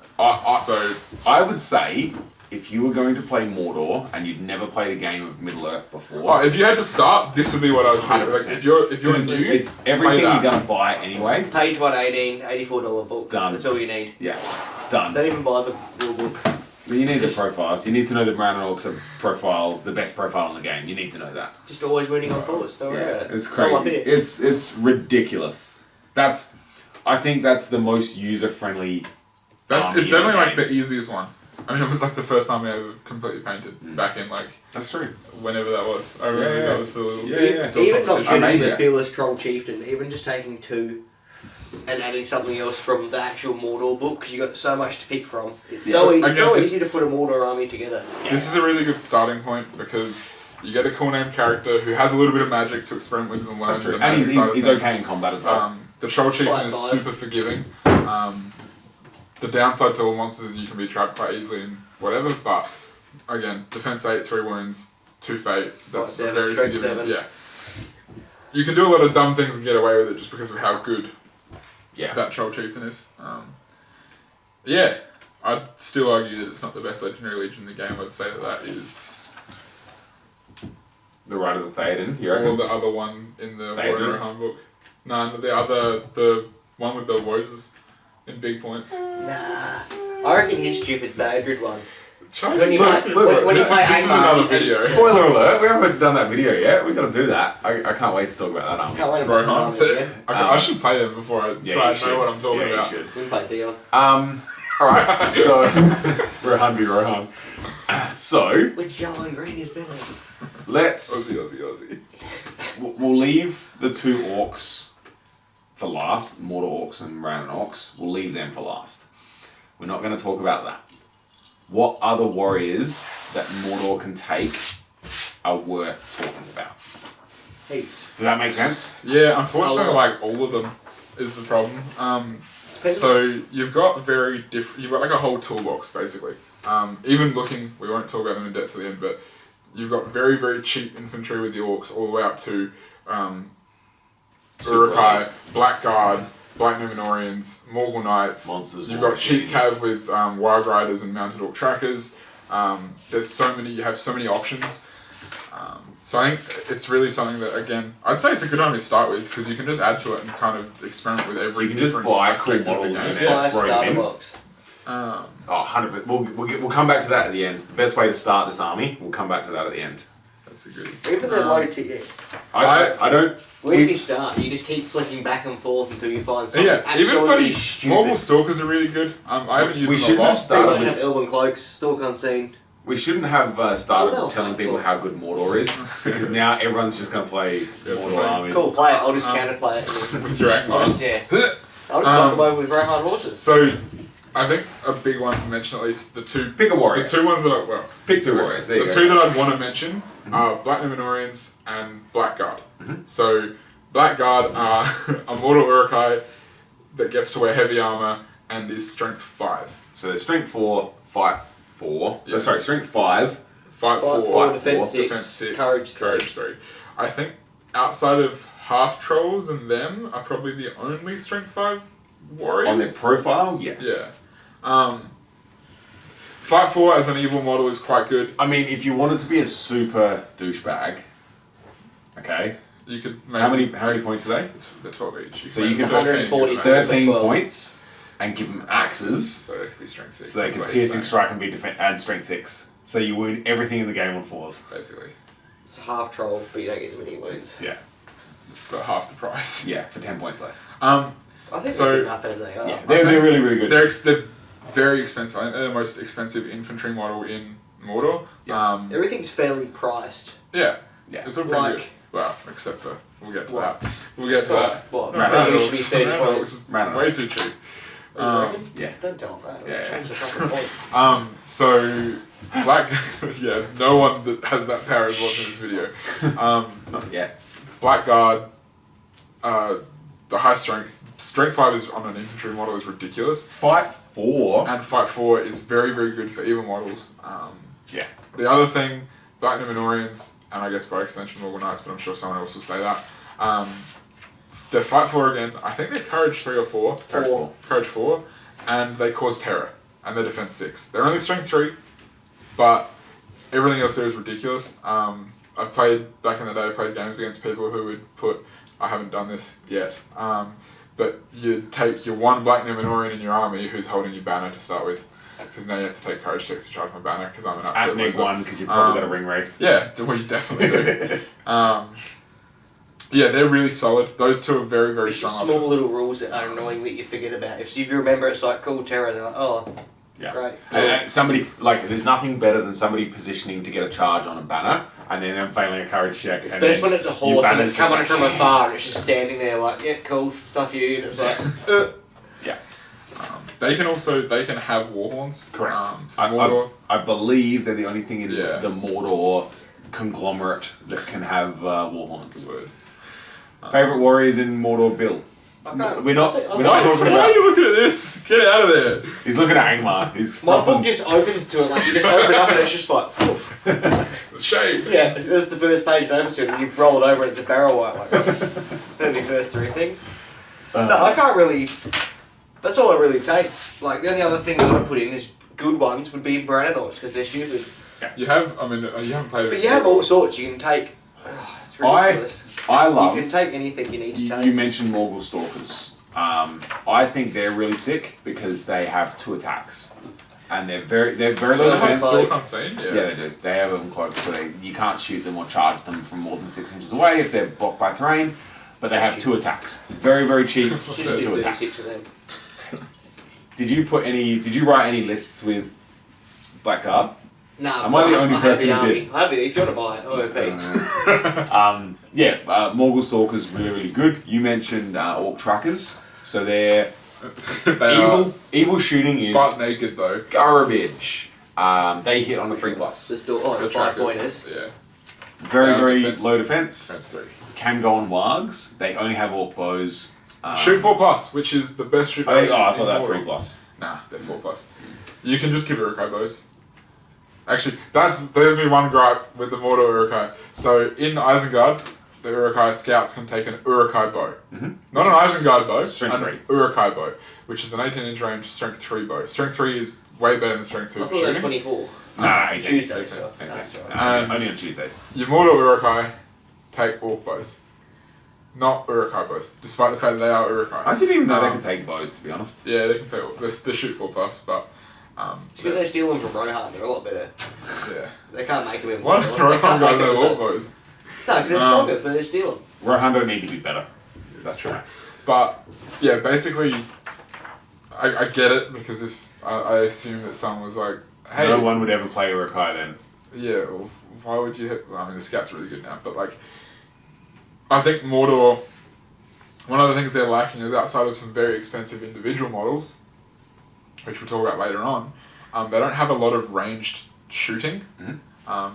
So, I would say if you were going to play Mordor and you'd never played a game of Middle Earth before, if you had to start, this would be what I would do. Like, 100%. if you're it's, new, it's everything play you're that. going to buy anyway. Page 118, $84 book. Done. That's all you need. Yeah, done. Don't even buy the rule book. You need the profiles. You need to know that Moran and Orcs are the best profile in the game. You need to know that. Just always winning on force. Don't worry about it. It's all up crazy. here. It's ridiculous. I think that's the most user friendly. It's definitely like the easiest one. I mean, it was like the first time I ever completely painted back in like That's true. whenever that was. I remember that was for the little Even not I made getting the it. Fearless Troll Chieftain, even just taking 2 and adding something else from the actual Mordor book, because you got so much to pick from. It's so Again, easy to put a Mordor army together. This is a really good starting point because you get a cool named character who has a little bit of magic to experiment with and learn. That's true. the And magic side of he's things. okay in combat as well. The Troll Chieftain Five, is five. super forgiving. The downside to all monsters is you can be trapped quite easily and whatever, but again, defense 8, 3 wounds, 2 fate, that's Five, seven, very strength forgiving. 7. Yeah. You can do a lot of dumb things and get away with it just because of how good that Troll Chieftain is. Yeah, I'd still argue that it's not the best legendary legion in the game. I'd say that is The Riders of Theoden, you reckon? or the other one in the Theoden? Warrior handbook. No, the one with the roses in big points. Nah. I reckon his stupid Theodred one. Try When you look, play- look, when you this play is Aimar another and- video. Spoiler alert, we haven't done that video yet. We've got to do that. I can't wait to talk about that army. Can't wait to play Rohan. army again. I should play them before I Yeah, so I you should. know what I'm talking Yeah, you about. should. We can play Dion. Alright, so Rohan v Rohan. So Which yellow and green is better? let's Aussie. we'll leave the 2 orcs for last, Mordor Orcs and Moran and Orcs. We'll leave them for last. We're not going to talk about that. What other warriors that Mordor can take are worth talking about? Heaps. Does that make sense? Yeah, unfortunately, Oh. like all of them is the problem. Depends So you've got you've got like a whole toolbox basically. Even looking, we won't talk about them in depth at the end, but you've got very, very cheap infantry with the orcs all the way up to Uruk-hai, Blackguard, Black Numenorians, Morgul Knights. Monsters, You've got Warriors. cheap cav with Wild Riders and Mounted Orc Trackers. There's so many. You have so many options. So I think it's really something that, again, I'd say it's a good army to start with because you can just add to it and kind of experiment with every You can just different buy cool aspect of the models game. and Yeah. Buy a throw them starter in. box. Oh, 100%. We'll come back to that at the end. The best way to start this army, we'll come back to that at the end. That's a goodie. Even the low tier. I don't. Where do you start? You just keep flicking back and forth until you find something Yeah, even absolutely bloody stupid. Morgul Stalkers are really good. I haven't used We them a shouldn't lot. have started People with- have Elven Cloaks, Stalk Unseen. We shouldn't have started Well, telling no, people how good Mordor is, because now everyone's just going to play Mordor play. armies. Cool, play it. I'll just counterplay it. with your Angmar. Yeah. I'll just knock them over with very hard horses. So, I think a big one to mention at least, the two Warrior. The two ones that I, well, Pick 2 warriors. There you the go. two that I'd want to mention are Black Numenorians and Blackguard. So, Blackguard are a mortal Uruk-hai that gets to wear heavy armor and is strength 5. So they're strength 4, fight 4. Yeah. Sorry, strength 5. Fight 4, four, fight defense 6, defense 6, courage 3. I think outside of half trolls and them are probably the only strength 5 warriors. On their profile, yeah. Yeah. Fight 4 as an evil model is quite good. I mean, if you wanted to be a super douchebag, okay, You could make how many points are they? They're 12 each. So you can 140 13, 13 12. points and give them axes, So they could be strength 6. so they that's can what he's piercing saying, strike and be and strength 6. So you win everything in the game on 4s. basically. It's half troll, but you don't get as many wounds. Yeah, For half the price. yeah, for 10 points less. I think So- they're good enough as they are. Yeah, they're really, really good. They're very expensive. I think they're the most expensive infantry model in Mordor. Yeah. Everything's fairly priced. Yeah. Yeah. It's all pretty Like- good. Well, except for we'll get to What? that. We'll get to that. What? Right. I think it should be 30 Randall points. is Randall. way too cheap. You reckon? Yeah. Don't tell them that. Yeah. Change the fucking points. So Black, yeah, no one that has that power is watching this video. Not yet. Blackguard, the high strength 5 is on an infantry model is ridiculous, Fight 4. and fight 4 is very, very good for evil models. Yeah. The other thing, Black Numenorians, and I guess by extension Morgul Knights, but I'm sure someone else will say that. They fight 4 again. I think they're courage 3 or 4. Courage 4. Courage 4, and they cause terror, and they're defense 6. They're only strength 3, but everything else there is ridiculous. I've played, back in the day, played games against people who would put, I haven't done this yet, but you take your one Black Numenorian in your army who's holding your banner to start with, because now you have to take courage checks to charge my banner, because I'm an At absolute neg loser. 1, because you've probably got a Ringwraith. Yeah, we definitely do. Yeah, they're really solid. Those two are very, very It's strong just small options. little rules that are annoying that you forget about. If you remember, it's like cool terror. They're like, oh, Yeah. great. And somebody, like, there's nothing better than somebody positioning to get a charge on a banner and then them failing a courage check. It's and best then when it's a your horse and banner's it's just coming like- from afar and it's just standing there like, yeah, cool, stuff you, and it's like, Yeah. They can have warhorns. Correct. For Mordor. I believe they're the only thing in Yeah. the Mordor conglomerate that can have warhorns. Word. Favorite warriors in Mordor, Bill? I can't- We're not I think- talking Why are about. you looking at this? Get out of there. He's looking at Angmar. He's my book frothing. just opens to it, like you just open it up and it's just like, poof. Shame. Yeah, that's the first page it opens to it and you roll it over and it's a barrel white. Like, they're the first 3 things. No, I can't really, that's all I really take. Like, the only other thing that I put in is good ones would be Branadors because they're stupid. You have, I mean, you haven't played it. But you have all sorts, you can take, it's ridiculous. I love. You can take anything you need to take. You mentioned Morgul Stalkers. I think they're really sick because they have 2 attacks, and they're very low defense. Cloak. Unseen, yeah. Yeah, they do. They have them cloaked, so you can't shoot them or charge them from more than 6 inches away if they're blocked by terrain. But they have 2 attacks. Very, very cheap. That's what Just says do 2 36 attacks. of them. Did you write any lists with Blackguard? Nah, Am I the only have person the who army. did? I have it. If you want to buy it, OOP. Morgul Stalkers really, really good. You mentioned Orc Truckers, so they're They are evil shooting is butt naked though. garbage. They hit on a 3+. The store, oh, the Good 5 trackers. pointers. Yeah. Very, very defense. low defense. That's 3. Can go on wargs. They only have Orc bows. Shoot 4+, which is the best shoot. I power thought in that Mordor. 3+. Nah, they're 4+. You can just give Uruk-hai bows. Actually, there's me one gripe with the Mordor Uruk-hai. So in Isengard, the Uruk-hai scouts can take an Uruk-hai bow. Mm-hmm. Not an Isengard bow, Strength an 3. Uruk-hai bow, which is an 18-inch range strength 3 bow. Strength 3 is way better than strength 2 I for thought they were shooting. 24. Nah, 18. Tuesday, 18. so. 18. That's right. And- Only on Tuesdays. Your Mordor Uruk-hai take Orc bows. Not Uruk-hai bows, despite the fact that they are Uruk-hai. I didn't even know they could take bows, to be honest. Yeah, they can take. They shoot 4+, but Because they steal them from Rohan, they're a lot better. Yeah. They can't make them in Why Mordor. do They Rohan can't make guys them have as orc boys? No, because they're stronger, so they steal them. Rohan don't need to be better. That's true. right. But yeah, basically, I get it because if I assume that someone was like, hey, No one would ever play Urukai then. yeah, well, why would you? I mean, the scouts are really good now, but like, I think Mordor. One of the things they're lacking is outside of some very expensive individual models, which we'll talk about later on. They don't have a lot of ranged shooting. Mm-hmm.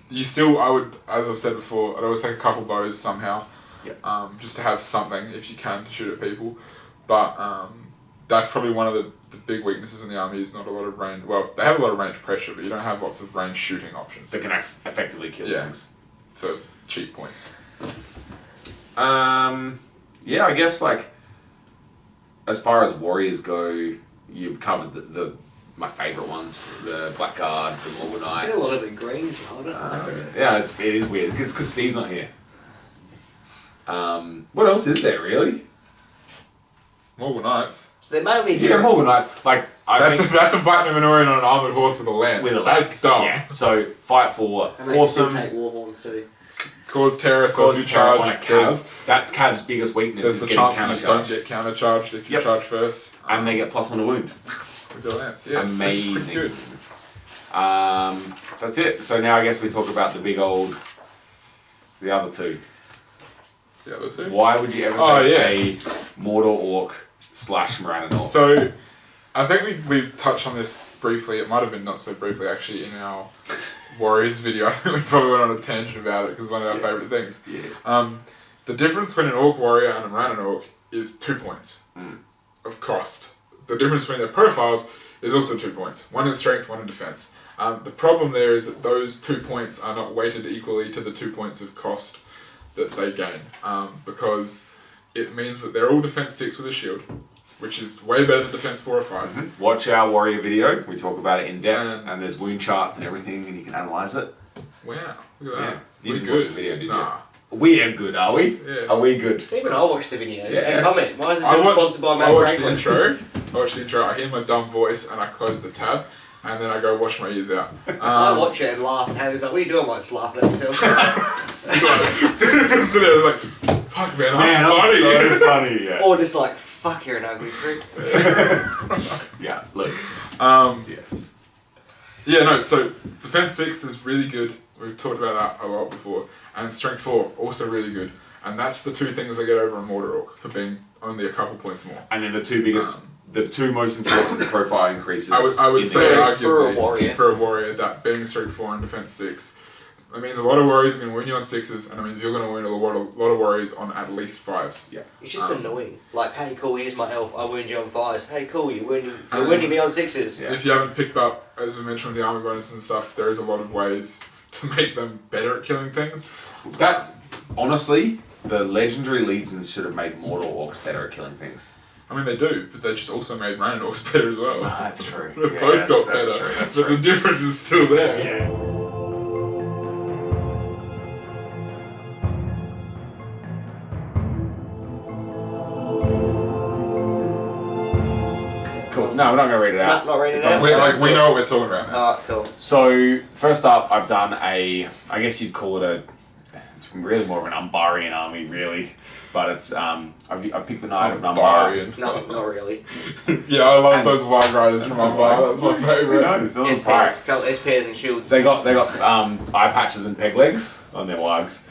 You still, I would, as I've said before, I'd always take a couple bows somehow, Yep. just to have something if you can to shoot at people. But that's probably one of the big weaknesses in the army is not a lot of range. Well, they have a lot of range pressure, but you don't have lots of range shooting options. That can effectively kill things. For cheap points. Yeah, I guess like as far as warriors go, you've covered my favourite ones: the Blackguard, the Mordor I did a lot Knights. of the green, I don't know. Yeah, it is weird. It's because Steve's not here. What else is there really? Mordor Knights. So they're mainly Yeah, Mordor Knights. Like That's a Platinum Anorian on an armored horse with a lance. with a That's lance. dumb. Yeah. So fight for And they awesome. can take war horns too. Cause terror, so Cause if you terror charge, on a Cav. That's Cav's biggest weakness. there's Is the getting chance that you don't countercharged. get countercharged if you Yep. charge first. And they get +1 to wound. With your lance. Yeah, Amazing. Pretty good. That's it. So now I guess we talk about the other two. The other two. Why would you ever take a Mordor Orc / Morannon Orc? So, I think we've touched on this briefly. It might have been not so briefly actually in our Warriors video. I think we probably went on a tangent about it because it's one of our favourite things. Yeah. The difference between an Orc Warrior and a Morannon Orc is 2 points Mm. of cost. The difference between their profiles is also 2 points. One in strength, one in defense. The problem there is that those 2 points are not weighted equally to the 2 points of cost that they gain, because it means that they're all defense 6 with a shield, which is way better than defense 4 or 5. Mm-hmm. Watch our Warrior video. We talk about it in depth, and there's wound charts and everything, and you can analyse it. Wow, look at Yeah. that. You We didn't watch good. the video, did Nah. you? We are good, are we? Yeah. Are we good? Even I watch the videos Yeah. and comment. Why is it I not watched, sponsored by I Matt watched the Franklin? intro. I watched the intro. I hear my dumb voice and I close the tab, and then I go wash my ears out. I watch it and laugh, and Haley's like, "What are you doing?" I'm just laughing at myself. The difference today is like, fuck man, Man, I'm funny. I'm so funny. Yeah. Or just like, "Fuck, you're an ugly prick." Yeah. Look. Um, Yes. yeah, no. So defense 6 is really good. We've talked about that a lot before, and strength 4 also really good. And that's the 2 things I get over a Mordor Orc for being only a couple points more. And then the two biggest, the two most important profile increases. I would in say the game. arguably For a warrior. that being strength 4 and defense 6, that means a lot of warriors are going to win you on 6s, and it means you're going to win a lot of warriors on at least 5s. Yeah. It's just annoying. Like, "Hey, cool, here's my elf. I wound you on 5s. Hey, cool, you're winning me on 6s. Yeah. If you haven't picked up, as we mentioned with the armor bonus and stuff, there is a lot of ways to make them better at killing things. That's honestly, the legendary legions should have made Mordor Orcs better at killing things. I mean, they do, but they just also made Morannon Orcs better as well. That's true. They both got better, True, that's but true. the difference is still there. Yeah. Cool. No, we're not going to read it out. Not reading it It's out? on the We're, screen. like, we know what we're talking about now. Alright, cool. So, first up, I've done I guess you'd call it it's really more of an Umbarian army, really. But it's, I picked the Knight of Umbar. Barbarian. No, not really. Yeah, I love And- those Wild Riders from Umbar. That's my Who favourite. knows? They're It's little pirates. pairs. It's pairs and shields. They got eye patches and peg legs on their wargs.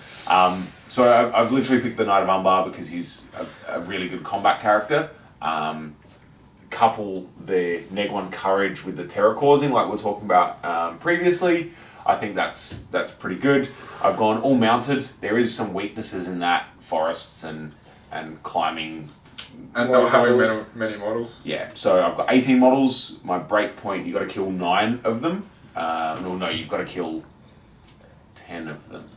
So I've literally picked the Knight of Umbar because he's a really good combat character. Couple the neg 1 courage with the terror causing, like we were talking about previously. I think that's pretty good. I've gone all mounted. There is some weaknesses in that, forests and climbing. And not having many models. Yeah, so I've got 18 models. My break point, you've got to kill 9 of them. No, you've got to kill 10 of them.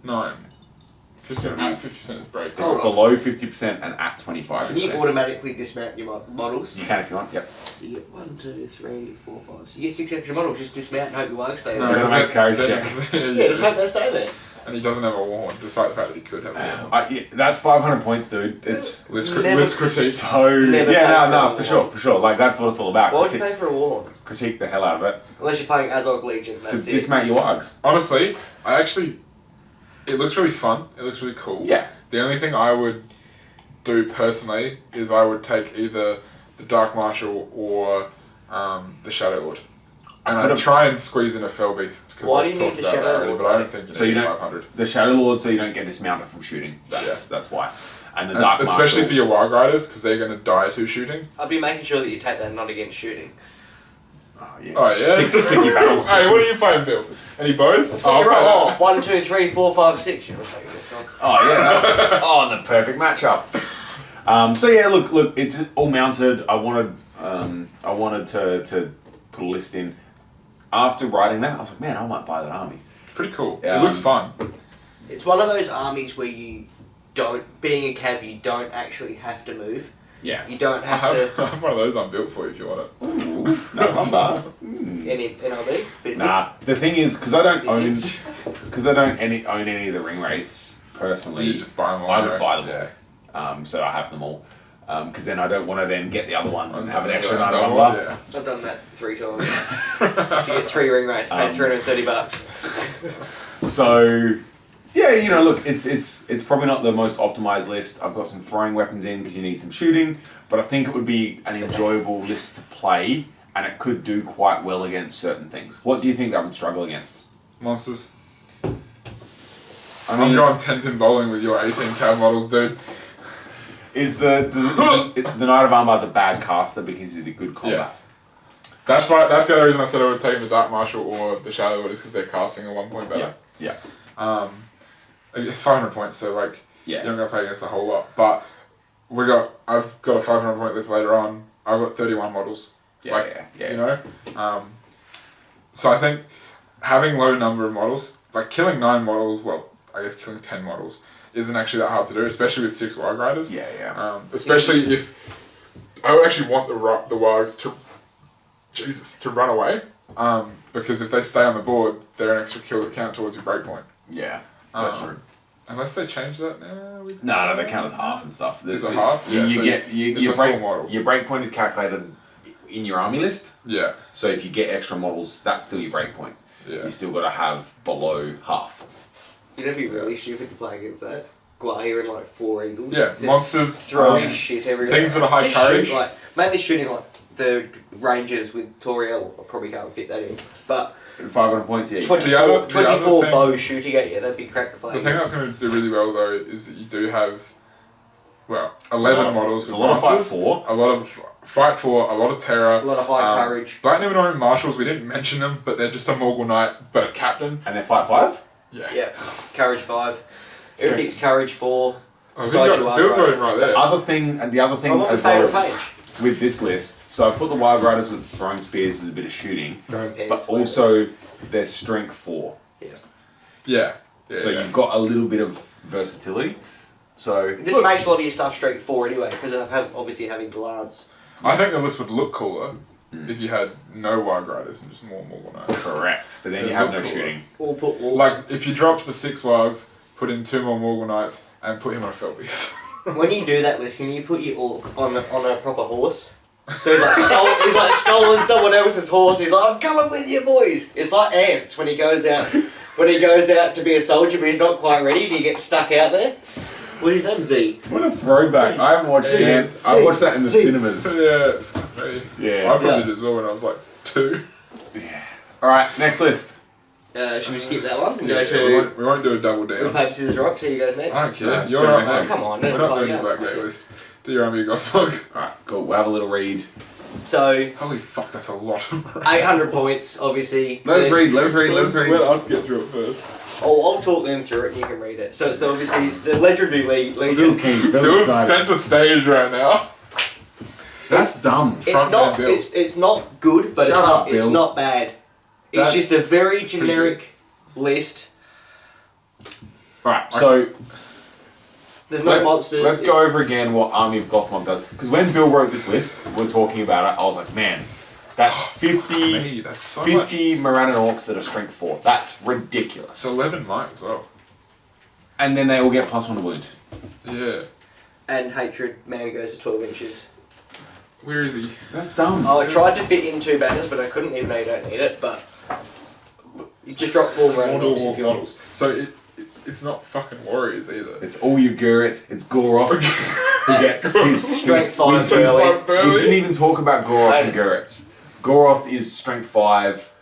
9. 50% is break. It's below 50% and at 25%. Can you automatically dismount your models? You can if you want, yep. So you get 1, 2, 3, 4, 5. So you get 6 extra models. Just dismount and hope your wargs stay No, there. You're gonna make a courage then- check. Yeah, just hope they stay there. And he doesn't have a warhorn, despite the fact that he could have a warhorn. Yeah, that's 500 points, dude. It's List Never- critique. so Never pay no, for a for sure. Like that's what it's all about. Why would you pay for a war? Critique the hell out of it. Unless you're playing Azog Legion, To that's it. dismount your wargs. Honestly, it looks really fun. It looks really cool. Yeah. The only thing I would do personally is I would take either the Dark Marshal or the Shadow Lord. And I'd try and squeeze in a Fell Beast because Why do I've you talked need the about that Shadow already, Lord, but I don't like- think you So need you don't- 500. The Shadow Lord, so you don't get dismounted from shooting. That's why. And the Dark Marshal, Especially for your Wild Riders, because they're going to die to shooting. I'd be making sure that you take that not against shooting. Oh yeah. Oh, yeah? Pick your battles. Hey, what are you playing, Bill? Any bows? You're right. I'll Oh, 1, 2, 3, 4, 5, 6. You're taking this one. Oh yeah. Oh, the perfect matchup. So yeah, look, it's all mounted. I wanted to put a list in. After writing that, I was like, man, I might buy that army. It's pretty cool. Yeah, It looks fun. It's one of those armies where you don't, being a cav, you don't actually have to move. Yeah. You don't I have have, to. I have one of those unbuilt for you if you want it. Ooh, no lumber. Any NLB? Bit Nah, the thing is, because I don't own any of the Ringwraiths personally. You just buy them all. I would right? buy them Yeah. all. So I have them all. Because then I don't want to then get the other ones and Ones have an that extra are night double, lumber. yeah. I've done that 3 times. You get 3 Ringwraiths, pay $330. So, yeah, look, it's probably not the most optimized list. I've got some throwing weapons in because you need some shooting, but I think it would be an enjoyable list to play, and it could do quite well against certain things. What do you think that would struggle against? Monsters. I I'm going 10-pin bowling with your 18 cav models, dude. Is the Knight of Armbar's a bad caster because he's a good combat? Yes. That's why. That's the other reason I said I would take the Dark Marshal or the Shadow Lord is because they're casting a 1 point better. Yeah. It's 500 points, so like Yeah. you're not gonna play against a whole lot. But I've got a 500 point list later on. I've got 31 models. Yeah. You know. So I think having low number of models, like killing 9 models, well, I guess killing 10 models, isn't actually that hard to do, especially with 6 Wild Riders. Yeah. Especially if I would actually want the Wargs to run away, because if they stay on the board, they're an extra kill to count towards your breakpoint. Yeah. That's true. Unless they change that now. No, they count as half and stuff. Is it half? You, Yeah, you so get it's your a full break model. your breakpoint is calculated in your army list. Yeah. So if you get extra models, that's still your breakpoint. Yeah. You still got to have below half. You'd be really stupid to play against that. Go out here and like 4 Eagles. Yeah. Just Monsters. throw his shit everywhere. things that are high Just courage. Shoot, like, mainly shooting like the Rangers with Toriel. I probably can't fit that in. But 500 points, yeah. 24 The other thing- bows shooting at you, that'd be crack to play. The thing that's going to do really well though is that you do have, 11 models It's with a lot of fight monsters, for. a lot of fight for, a lot of terror, a lot of high courage. Black Niminoran Marshals, we didn't mention them, but they're just a Morgul Knight, but a captain. And they're fight 5? Yeah, courage 5. Everything's courage 4. Oh, Besides you are Bill's got right. him right The there. other thing I'm on as the favourite well page. with this list, so I put the Wild Riders with throwing spears as a bit of shooting, Yeah, but also their strength 4. Yeah. So you've got a little bit of versatility. So It just makes a lot of your stuff straight 4 anyway, because of obviously having the Lance. I think the list would look cooler if you had no Wild Riders and just more Morgul Knights. correct, but then It'd you have look no cooler. shooting. Or put wolves. Like, if you dropped the 6 Wargs, put in 2 more Morgul Knights, and put him on a Fell Beast. When you do that list, can you put your orc on a proper horse? So he's like stolen someone else's horse. He's like, I'm coming with you, boys. It's like ants when he goes out to be a soldier, but he's not quite ready, and he gets stuck out there. What's his name? Z. What a throwback! I haven't watched See, Ants. see, I watched that in the see. cinemas. Yeah. Yeah. I probably did as well when I was like 2. All right, next list. Should we skip that one and Yeah, go to we won't do a double rock, down. paper, scissors, rock? See you guys next. I don't care. Let's You're go not, next mate. one. Come on, We're not play doing it a out. Black Gate list. Do your army Gothmog. All right, cool. We'll have a little read. So Holy fuck, that's a lot of 800 points, obviously. Let us read. Let us read. Let us Let read. us get through it first. I'll talk them through it and you can read it. So it's obviously the Legendary Bill's Legion. keen. Bill's Bill's excited. centre stage right now. That's dumb. It's Front not. man Bill. It's not good, but Shut up, it's Bill. not bad. It's That's just a very pretty generic list. Right, so There's no monsters. let's go over again what Army of Gothmog does. Because when Bill wrote this list, we're talking about it, I was like, man, that's 50 Hey, that's so much. 50 Morannon Orcs that are strength 4. That's ridiculous. It's 11 might as well. And then they all get +1 to wound. Yeah. And hatred, man goes to 12 inches. Where is he? That's dumb. Oh, I tried to fit in 2 banners, but I couldn't, even though you don't need it, but... You just drop 4 random Mordor if you models. So it's not fucking warriors either. It's all your Gurits. It's Goroth. Who gets his Strength 5 burly. We didn't even talk about Goroth and Gurits. Goroth is strength 5,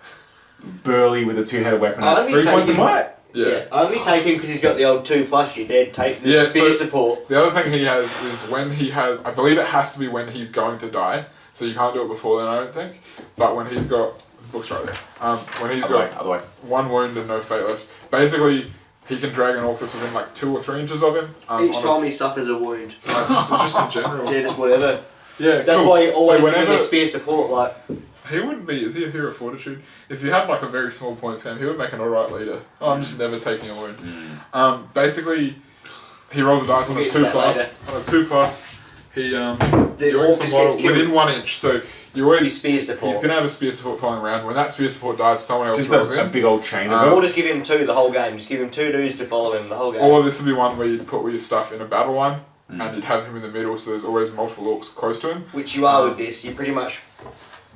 burly with a 2-headed weapon. That's 3 points of might. Yeah. I only take him because he's got the old 2+, you're dead, take the spear support. The other thing he has is when he has, I believe it has to be when he's going to die, so you can't do it before then, I don't think. But when he's got, the book's right there, when he's got Other way. 1 wound and no fate left, basically he can drag an Orcus within like 2 or 3 inches of him. Each time he suffers a wound. Just in general. Yeah, just whatever. Yeah, That's cool. why you always So give him a spear support, like... He wouldn't be, is he a hero of fortitude? If you had like a very small points game, he would make an alright leader. Oh, I'm just never taking a wound. Basically, he rolls a dice on a 2+. On a 2+, he yoinks a model within 1 inch. So you always spear support. He's gonna have a spear support following around. When that spear support dies, someone else Just rolls a in. big old chain of it. Or just give him 2 the whole game. Just give him 2 dudes to follow him the whole game. Or this would be one where you'd put all your stuff in a battle line, and you'd have him in the middle, so there's always multiple orcs close to him. Which you are with this. You pretty much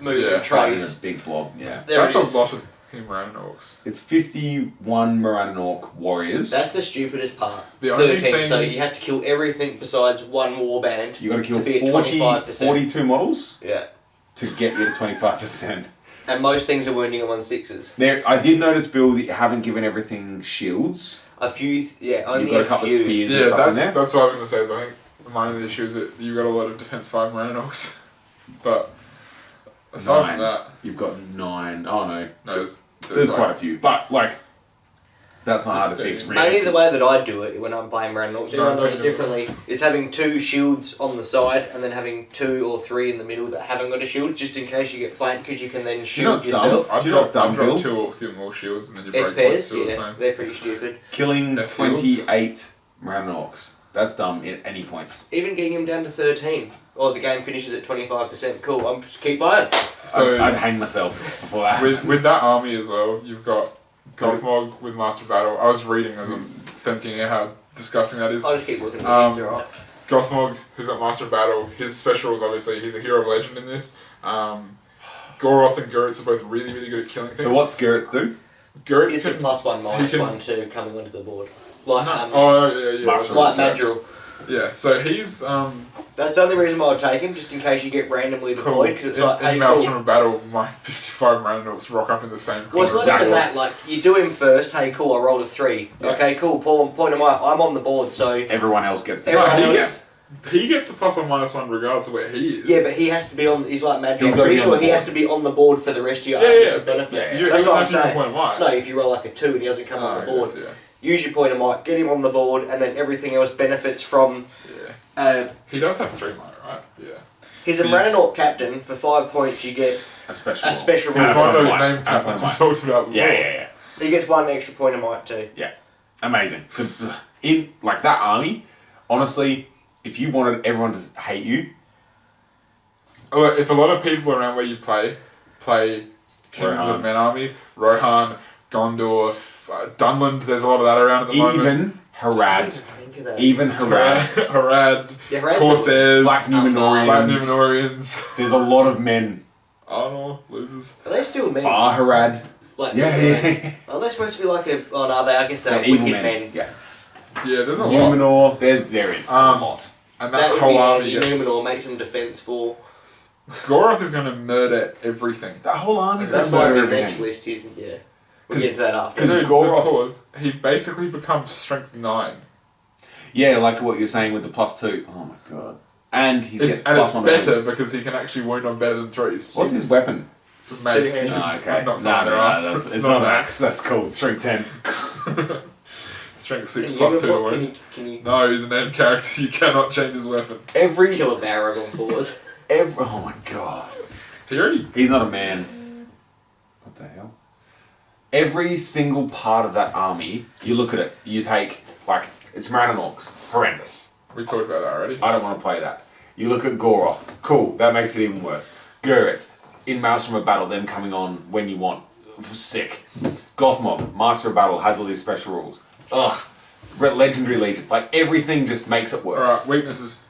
move Yeah. to trace. A big blob, yeah. That's a lot of him running orcs. It's 51 Morannon Orc warriors. That's the stupidest part. The only 13, thing- so you have to kill everything besides 1 warband. You got to kill be at 25%. 42 models Yeah. to get you to 25%. And most things are wounding him on 6s. There, I did notice, Bill, that you haven't given everything shields. A few, only You've got a couple few. of spears and Yeah, stuff in there. that's what I was going to say. Is I think one of the issues is that you got a lot of defense 5 Morannon orcs, but aside 9. from that, You've got 9. Oh no, no, there's like, quite a few. But like, that's not hard to 16. fix. Really. Mainly the way that I do it when I'm playing Morannon Orcs, everyone does it 19. differently, is having 2 shields on the side and then having 2 or 3 in the middle that haven't got a shield, just in case you get flanked, because you can then know shield what's dumb? yourself. I'd Do you know what's drop dumb, Bill? 2 orcs, give them all shields, and then you break points S-pairs, to the yeah, same. they're pretty stupid. Killing That's heals. 28 Morannon Orcs. That's dumb at any points. Even getting him down to 13, or the game finishes at 25%, cool, I'm just keep playing. So I'd hang myself before that. with that army as well, you've got Gothmog with Master of Battle. I was reading as I'm thinking how disgusting that is. I'll just keep looking at these, alright. Gothmog, who's got Master of Battle, his special is obviously he's a hero of legend in this. Goroth and Gurits are both really, really good at killing things. So what's Gurits do? Gurits He's the can... +1, he can- -1 to coming onto the board. Like, yeah. Master like of Reserves. Madrigal. Yeah, so he's... That's the only reason why I'd take him, just in case you get randomly deployed, because it's like, hey, in Maelstrom cool. of Battle, my 55 Morannon orcs rock up in the same Well, corner. it's not even that, like, you do him first, hey, cool, I rolled a 3. Yeah. Okay, cool, point of my, I'm on the board, so... Everyone else gets the Everyone No, else- he gets the +1/-1 regardless of where he is. Yeah, but he has to be on, he's like Madrigal, He's I'm gotta pretty be on sure the he has board. to be on the board for the rest of your Yeah, army yeah, to but- benefit. yeah. You, That's he what I'm wouldn't have to use a saying. point of might. No, if you roll like a 2 and he doesn't come on the board, Yes, yeah. use your point of might, get him on the board, and then everything else benefits from... Yeah. He does have 3 might, right? Yeah. He's a So Morannon Orc captain, for 5 points you get A special. a special He's Add one of point those of might. name Add captains we point of talked about before. Yeah. He gets 1 extra point of might too. Yeah. Amazing. In like that army, honestly, if you wanted everyone to hate you, If a lot of people around where you play Kings Rohan. of Men Army, Rohan, Gondor, Dunland, there's a lot of that around at the moment. even Harad, Think of that. even Harad, Harad, Yeah, Harad's Corsairs, Black Numenorians, Black Numenorians. there's a lot of men. Arnor, losers. Are they still men? Bar Harad. Like, Yeah. Are they supposed to be like a... Oh no, I guess they're They're evil wicked men. men. Yeah. Yeah, there's a lot. Numenor, there is a lot. And That that would whole be army handy. gets... Numenor makes them defense 4. Goroth is going to murder everything. That whole army's That's gonna why murder the next everything. list isn't, yeah. We'll 'Cause- get into that after. Because Dude, Goroth- because he basically becomes strength 9. Yeah, like what you're saying with the +2. Oh my god. And he's It's gets +1 better wounds. because he can actually wound on better than 3s. What's his weapon? It's his mace. Two-handed. Oh, okay. I'm not saying their ass. It's not an axe. That's cool. Strength 10. Strength 6 Can you plus give 2 him to what- wound. Can you No, he's a named character. You cannot change his weapon. Every, kill a Barrag on 4s? oh my god. He already... He's not a man. What the hell? Every single part of that army, you look at it, you take, like, it's Morannon Orcs. Horrendous. We talked about that already. I don't want to play that. You look at Goroth. Cool, that makes it even worse. Gurits, in Maelstrom of Battle, them coming on when you want. Sick. Gothmog, Master of Battle, has all these special rules. Ugh. Legendary Legion. Like, everything just makes it worse. Alright, weaknesses.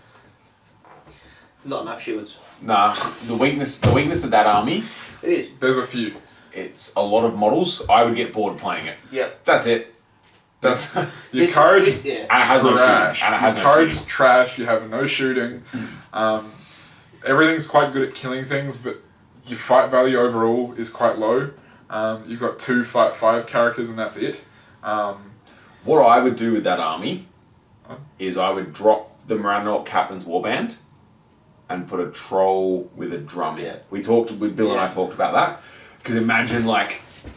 Not enough shields. Nah, the weakness of that army, It is. There's a few. it's a lot of models. I would get bored playing it. Yep. That's it. That's and your courage is yeah. it has no shooting. trash. And it has Your no courage shooting. is trash. You have no shooting. Everything's quite good at killing things, but your fight value overall is quite low. You've got 2 fight 5 characters, and that's it. What I would do with that army is I would drop the Morannork Captain's Warband and put a troll with a drum in. Yeah. We talked with Bill and I talked about that. Because imagine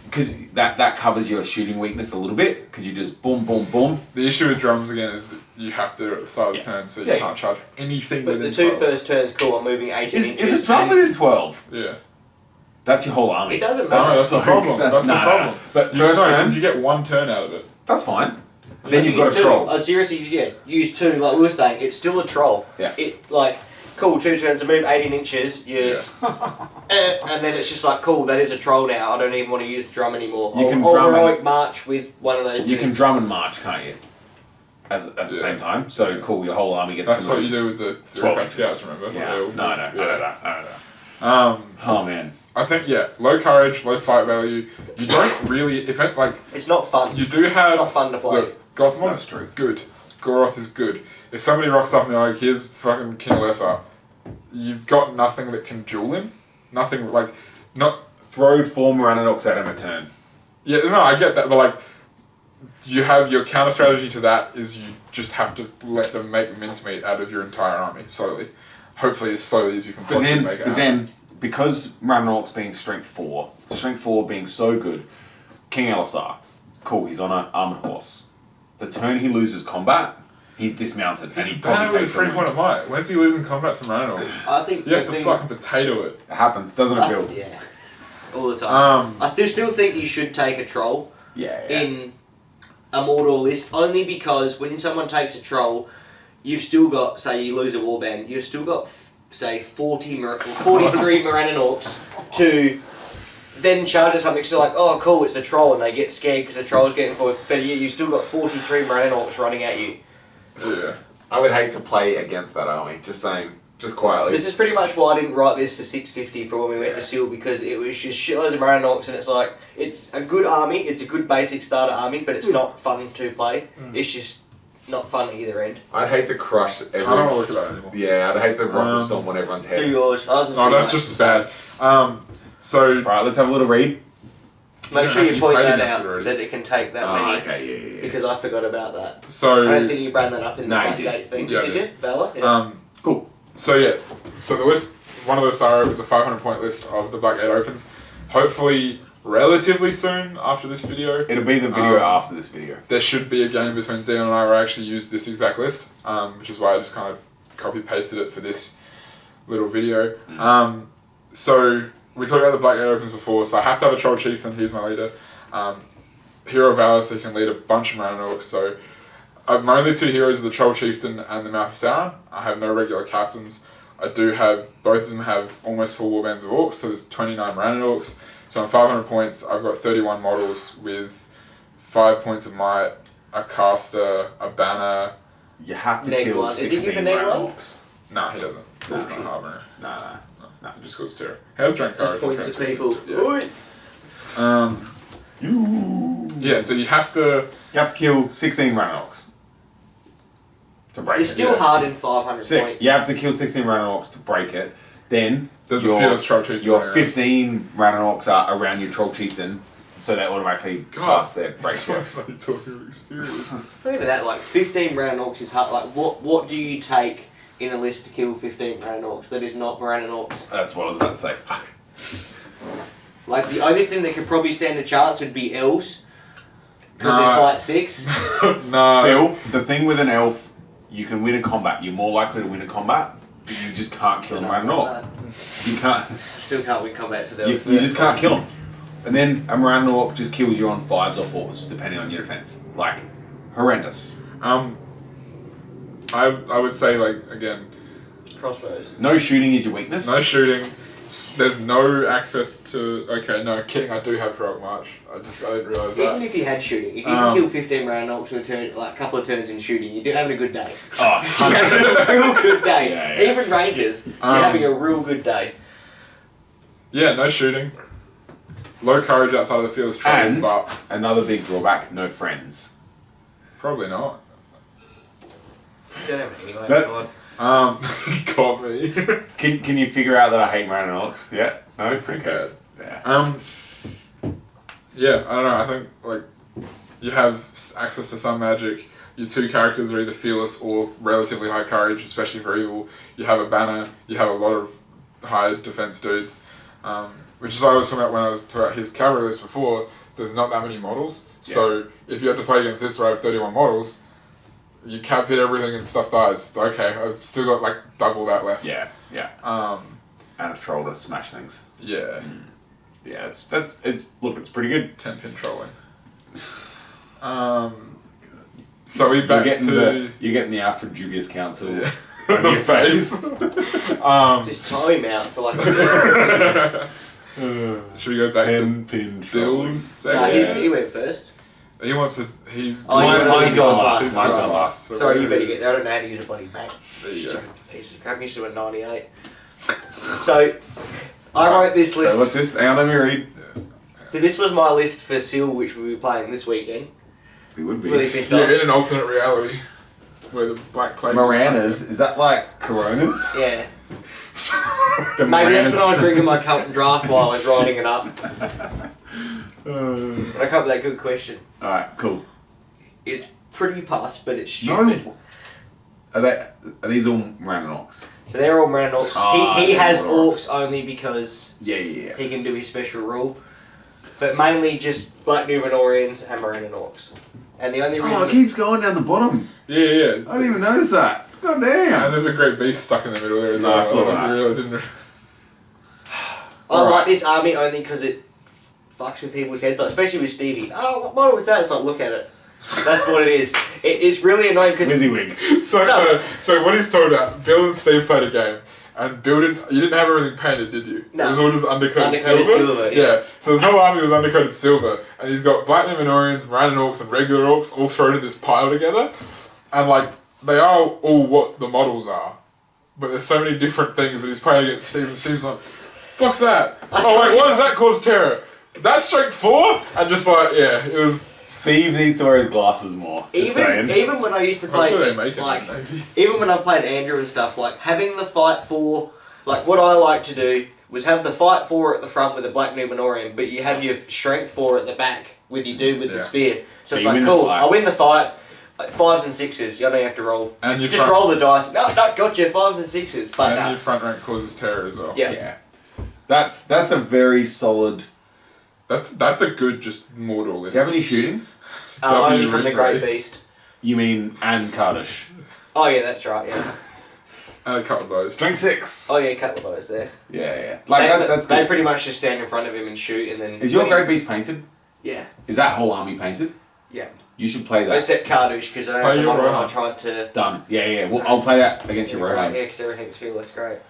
because that covers your shooting weakness a little bit, because you just boom, boom, boom. The issue with drums again is that you have to at the start of the turn, so you can't charge anything But within the 2 12. first turns, cool, I'm moving 18 inches. Is it drum within 12? Yeah. That's your whole army. It doesn't No, matter. that's the problem. That's the problem. But You first know, turn, because you get 1 turn out of it. that's fine. Then you've Use got a 2. troll. Oh, seriously, yeah. Use 2, like we were saying. It's still a troll. Yeah. Cool, 2 turns to move 18 inches. And then it's just like, cool, that is a troll now. I don't even want to use the drum anymore. You can I'll drum heroic march with one of those. You can dudes. drum and march, can't you? At the same time. So cool, your whole army gets That's to what move you do with the 12 Zero inches. Scouts, remember? Yeah. They all- No, I know that. Oh man. I think, low courage, low fight value. You don't really, It's not fun. you do have... It's not fun to play. Look, Gothmog's That's true. good. Goroth is good. If somebody rocks up and they're like, here's fucking King Lesser, you've got nothing that can duel him. Nothing, not... Throw 4 Morannorks at him a turn. Yeah, no, I get that, but you have your counter strategy to that is you just have to let them make mincemeat out of your entire army, slowly. Hopefully as slowly as you can possibly make it But happen. then, because Morannorks being strength 4 being so good, King Elisar, cool, he's on an armored horse. The turn he loses combat, he's dismounted and He's he a banner probably with a takes the 3 point win. of might. When's he losing combat to Morannorks? I think You have the to thing- fucking potato it. It happens, doesn't it, Bill? Yeah. All the time. Um, I still think you should take a troll Yeah. in a Mordor list, only because when someone takes a troll, you've still got, say you lose a warband, you've still got, say, 43 Morannorks to then charge at something, so like, oh cool, it's a troll, and they get scared because the troll's getting forward, but you've still got 43 Morannorks running at you. yeah. I would hate to play against that army, just saying, just quietly. This is pretty much why I didn't write this for 650 for when we went to Seal, because it was just shitloads of Morannorks, and it's like, it's a good army, it's a good basic starter army, but it's not fun to play. It's just not fun at either end. I'd hate to crush every... I don't want to look at that anymore. Yeah, I'd hate to ruffle stomp on everyone's Do head. yours. Ours is No, pretty that's much just the as same. bad. So, Right, let's have a little read. Make sure you You point played that against out, it already. that it can take that Oh, many. okay, yeah. Because I forgot about that. I so, don't think you ran that up in the No, you Blackgate did. thing. Yeah, I did did. you, Bella? Yeah. Cool. so the list, one of the Sorrow was a 500 point list of the Blackgate Opens. Hopefully, relatively soon after this video. It'll be the video after this video. There should be a game between Dion and I where I actually used this exact list, which is why I just kind of copy pasted it for this little video. So we talked about the Blackgate Opens before, so I have to have a Troll Chieftain, he's my leader. Hero of Valor, so he can lead a bunch of Morannorks. So my only 2 heroes are the Troll Chieftain and the Mouth of Sauron. I have no regular captains. I do have, both of them have almost full warbands of Orcs, so there's 29 Morannorks. So on 500 points, I've got 31 models with 5 points of might, a caster, a banner. You have to Neg kill one. Is he 16 giving neg one? Morannorks. Nah, he doesn't. He's not shit. Harbinger. Nah. No, just cause terror. He has Drink Just Courage. points and to people. Transfixes, yeah. Yeah, so you have to... You have to kill 16 Morannorks to break It's it. still hard in 500 Sick. points. You have to kill 16 Morannorks to break it. Then There's a few Troll Chieftains your running around. 15 Morannorks are around your Troll Chieftain, so they automatically pass their break That's why I checks. started talking of experience. It's not even that, like 15 Morannorks is hard. Like what do you take in a list to kill 15 Morannorks that is not Morannorks? That's what I was about to say. Fuck. Like the only thing that could probably stand a chance would be elves. Because they No. fight 6. No. Bill, the thing with an elf, you can win a combat. You're more likely to win a combat, but you just can't kill a Morannork. You can't. Still can't win combats with You, elves. you just can't kill them. And then a Morannork just kills you on 5s or 4s, depending on your defense. Like, horrendous. I would say, like, again, Crossbows. No shooting is your weakness. no shooting. There's no access to. Okay, no kidding. I do have heroic march. I didn't realise that. Even if you had shooting, if you can kill 15 round orcs in a turn, like a couple of turns in shooting, you're having a good day. Oh, You're having a real good day. Yeah. Even rangers, you're having a real good day. Yeah, no shooting. Low courage outside of the field is trouble, And but another big drawback: no friends. probably not. Don't have it anyway. That- Fine. Got me. Can you figure out that I hate Marine and Orcs? Yeah? No? Pretty Okay. bad. Yeah. Yeah, I don't know. I think like you have access to some magic. Your two characters are either fearless or relatively high courage, especially for evil. You have a banner. You have a lot of high defense dudes, which is what I was talking about when I was talking about his cavalry list before. There's not that many models, so if you had to play against this where I have 31 models, you cap hit everything and stuff dies. Okay, I've still got like double that left. Yeah. And a troll to smash things. Yeah. Yeah, it's it's pretty good. 10-pin trolling. So we back You're getting the Alfred Dubious Counsel on the your face. Just time him out for like a minute. Should we go back to 10-pin trolling. Bill's Nah, segment? he went first. He wants to. He's. Oh, Mine's goes gone last. last. Mine's gone last. So Sorry, where you better is- get there. I don't know how to use a bloody Mac. There you go. Stupid piece of crap. I'm used to a 98. So, I wrote this list. So what's this? Hang on, let me read. So this was my list for Seal, which we'll be playing this weekend. We would be. Really pissed Yeah, off. in an alternate reality, where the Black Plague. Moranas, is that like Coronas? Yeah. The Maybe that's Moranas. when I was drinking my Carlton Draft while I was writing it up. But I come up with that good question. Alright, cool. It's pretty past, but it's stupid. No. Are these all Moran and Orcs? So they're all Moran Orcs. Ah, he they're has all Orcs only because Yeah. he can do his special rule. But mainly just Black Numenorians and Moran and Orcs. And the only reason... Oh, it keeps going down the bottom. Yeah. I didn't even notice that. God And damn. there's a great beast stuck in the middle there as No, well. I saw that. really didn't. I like this army only because it fucks with people's heads, like, especially with Stevie. Oh, what model was that? It's like, look at it. That's what it is. It's really annoying because... WYSIWYG. So what he's talking about, Bill and Steve played a game, and Bill you didn't have everything painted, did you? No. It was all just undercoated Undercoated silver, yeah. So his whole army was undercoated silver, and he's got Black Numenorians, Moran and Orcs, and regular Orcs all thrown in this pile together, and like, they are all what the models are, but there's so many different things that he's playing against Steve, and Steve's like, fuck's that? Oh wait, what does that cause terror? That's strength 4? And just like, yeah, it was... Steve needs to wear his glasses more. Just saying. Even when I used to play, Hopefully they make it, like, maybe. even when I played Andrew and stuff, like having the fight 4, like what I like to do was have the fight 4 at the front with the Black Numenorian, but you have your strength 4 at the back with your dude with the spear. So it's you like, win the cool, fight. I win the fight, like 5s and 6s, you don't have to roll. And your Just front- roll the dice. No, gotcha, 5s and 6s, but And no. your front rank causes terror as well. Yeah. Yeah. That's a very solid... That's a good just Mordor list. Do you have any shooting? Only from the Great Ringwraiths. Beast. You mean Anne Kardish? Oh yeah, that's right, yeah. And a couple of those. Strength 6. Oh yeah, a couple of those there. Yeah. Like, that's they good. pretty much just stand in front of him and shoot, and then... Is your when he- Great Beast painted? Yeah. Is that whole army painted? Yeah. You should play that. Except Kardush, because I don't Play have the your model Rohan. I tried to... Done. Yeah. Well, I'll play that against your Rohan. Yeah, because everything's fearless, great.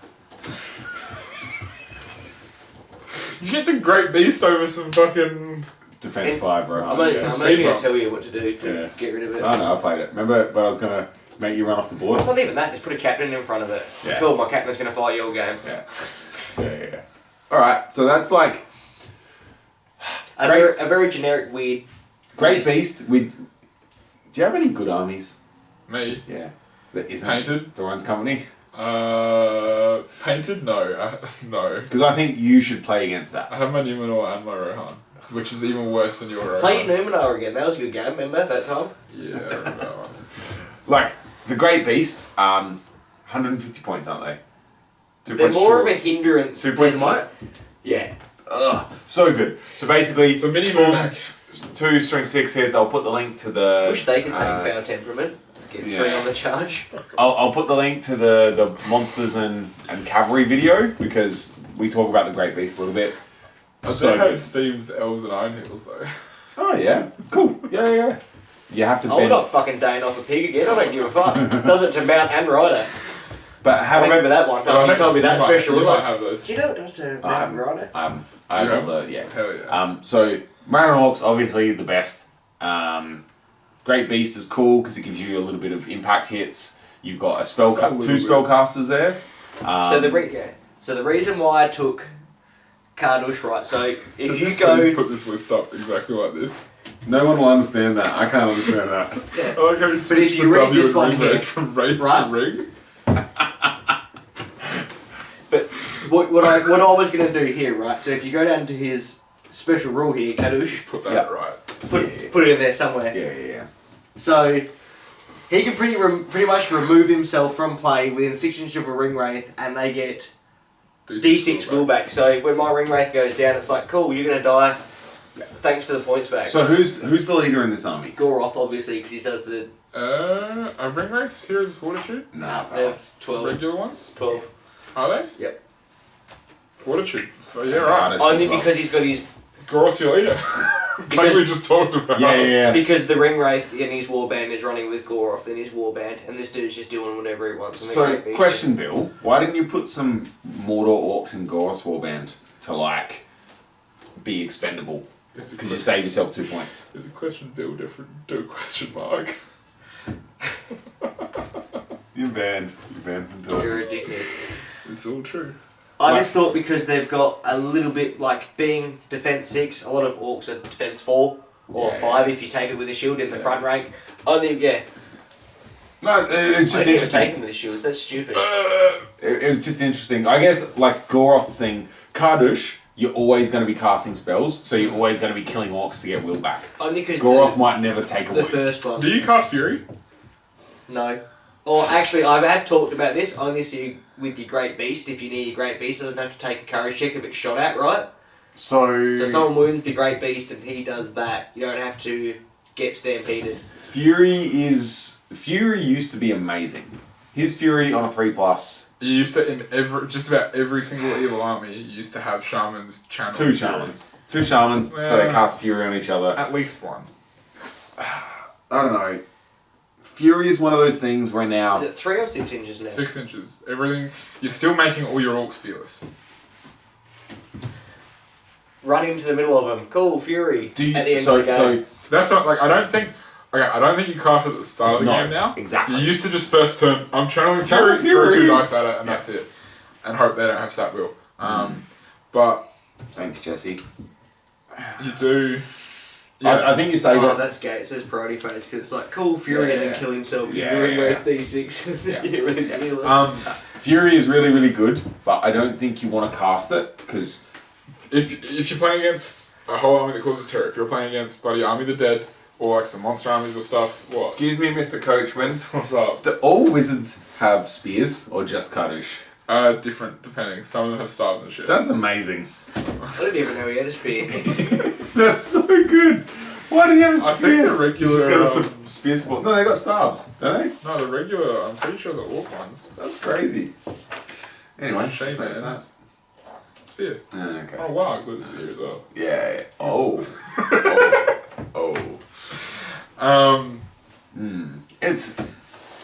You get the Great Beast over some fucking... Defense And 5 Rohan. I'm not yeah. Some even speed going to bumps. tell you what to do to get rid of it. I know, I played it. Remember, but I was going to make you run off the board? Not even that, just put a captain in front of it. Yeah. Cool, my captain's going to fight your game. Yeah. Alright, so that's like... A very generic, weird... Great Beast with... Do you have any good armies? Me. Yeah. That isn't Painted? Thorin's company? Painted? No. No. Because I think you should play against that. I have my Numenor and my Rohan, which is even worse than your Rohan. Play Numenor again, that was a good game, remember that time? Yeah, I remember that one. Like, the Great Beast, 150 points, aren't they? 2 They're points more short. of a hindrance. 2 points of than- might? Yeah. Ugh, so good. So basically, It's a mini boom, Mac. 2 strength 6 hits. I'll put the link to the... Wish they could take Foul Temperament. Get yeah. free on the charge. I'll put the link to the monsters and cavalry video because we talk about the Great Beast a little bit. I So do have good. Steve's Elves and Iron Hills though. Oh yeah, cool. Yeah. You have to I'm bend. not fucking daying off a pig again, I don't give a fuck. Does it to mount and rider. But I having remember that one. Well, I You think told me that special. You We're might like, have those. do you know what it does to I Mountain Rider? I You got know? the yeah. Hell yeah. So Mariner Orcs obviously the best. Great Beast is cool because it gives you a little bit of impact hits. You've got two spellcasters there. So the reason why I took Kardush, right? So if Can you please go, put this list up exactly like this. No one will understand that. I can't understand that. I like how you switched if you the read W this and one Ringwraith here, from Wraith right? to Ring. but what I was gonna do here, right? So if you go down to his special rule here, Kardush, Put that Yeah. right. put it in there somewhere. Yeah. So he can pretty much remove himself from play within 6 inches of a Ringwraith, and they get D6 rule back. So when my Ringwraith goes down, it's like, cool, you're gonna die. Thanks for the points back. So who's the leader in this army? Goroth, obviously, because he does the Are Ringwraiths Heroes of Fortitude? they're 12. Regular ones? 12. Are they? Yep. Fortitude. So yeah, right. Kardush Only as well. because he's got his Goroth's your leader. Like we just talked about. Yeah. because the Ringwraith in his warband is running with Goroth in his warband, and this dude's just doing whatever he wants. And they're So great beasts. question, Bill, why didn't you put some Mordor Orcs in Goros Warband to like be expendable? It's a Because you question- save yourself 2 points. Is a question Bill different to a question mark? You're banned. You're banned from talking. You're a dickhead. It's all true. I just thought because they've got a little bit, like, being defense 6, a lot of orcs are defense 4 or Yeah. 5 if you take it with a shield in the front rank. Only, yeah. No, it's I just didn't even take interesting. him with the shields, that's stupid. It was just interesting. I guess like Goroth's thing, Kardush, you're always going to be casting spells, so you're always going to be killing orcs to get will back. Only because Goroth might never take a the wound. first one. Do you cast Fury? No. Or actually, I have talked about this, only so you, with your Great Beast, if you need your Great Beast, doesn't have to take a courage check if it's shot at, right? So if someone wounds the Great Beast and he does that, you don't have to get stampeded. Fury used to be amazing. His Fury on a 3+, You used to just about every single evil army. You used to have shamans channel. two Fury. shamans, so they Yeah. cast Fury on each other. At least one. I don't know. Fury is one of those things where now Is it 3 or 6 inches now? 6 inches. Everything. You're still making all your orcs fearless. Run into the middle of them. Cool, Fury. do you, at the end so of the game. That's not like I don't think you cast it at the start of the No, game now. exactly. You used to just first turn. I'm channeling Channel Fury, throw Fury. 2 dice at it, and that's it, and hope they don't have stat will. But thanks, Jesse. you do. Yeah. I think you save Oh, it. that's gay. It says priority phase because it's like cool Fury and Yeah. then kill himself. Yeah, You're yeah, with D6. Yeah. Everything's fearless. Fury is really, really good, but I don't think you want to cast it because If you're playing against a whole army that causes terror, if you're playing against Bloody Army of the Dead or like some monster armies or stuff, what? excuse me, Mr. Coachman. What's up? Do all wizards have spears or just Kardush? Different depending. Some of them have staves and shit. That's amazing. I didn't even know he had a spear. That's so good. Why do you have a I spear? think the regular. Just got some spear support. No, they got stabs, don't they? No, the regular. I'm pretty sure the orc ones. That's crazy. Anyway, Shame that's hands. Spear. that. Okay. Oh wow, good spear as well. Yeah. Oh. It's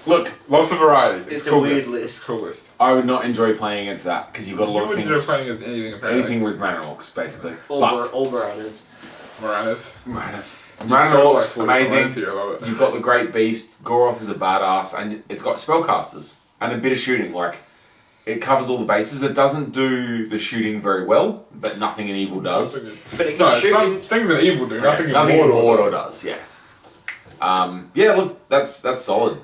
look. Lots of variety. It's a cool a weird list. list. It's a cool list. I would not enjoy playing against that because you've got a lot You of wouldn't things. enjoy playing against anything apparently. Anything with mana orcs, basically. All Marauders. Moranis. Manas. You Mana stole, like, orcs, 40 points amazing. here, I love it. You've got the Great Beast. Goroth is a badass, and it's got spellcasters and a bit of shooting. Like, it covers all the bases. It doesn't do the shooting very well, but nothing in Evil does. But it can No, shoot some in- things in Evil do. Nothing in Nothing Mordor does. does. Yeah. Yeah. Look, that's solid.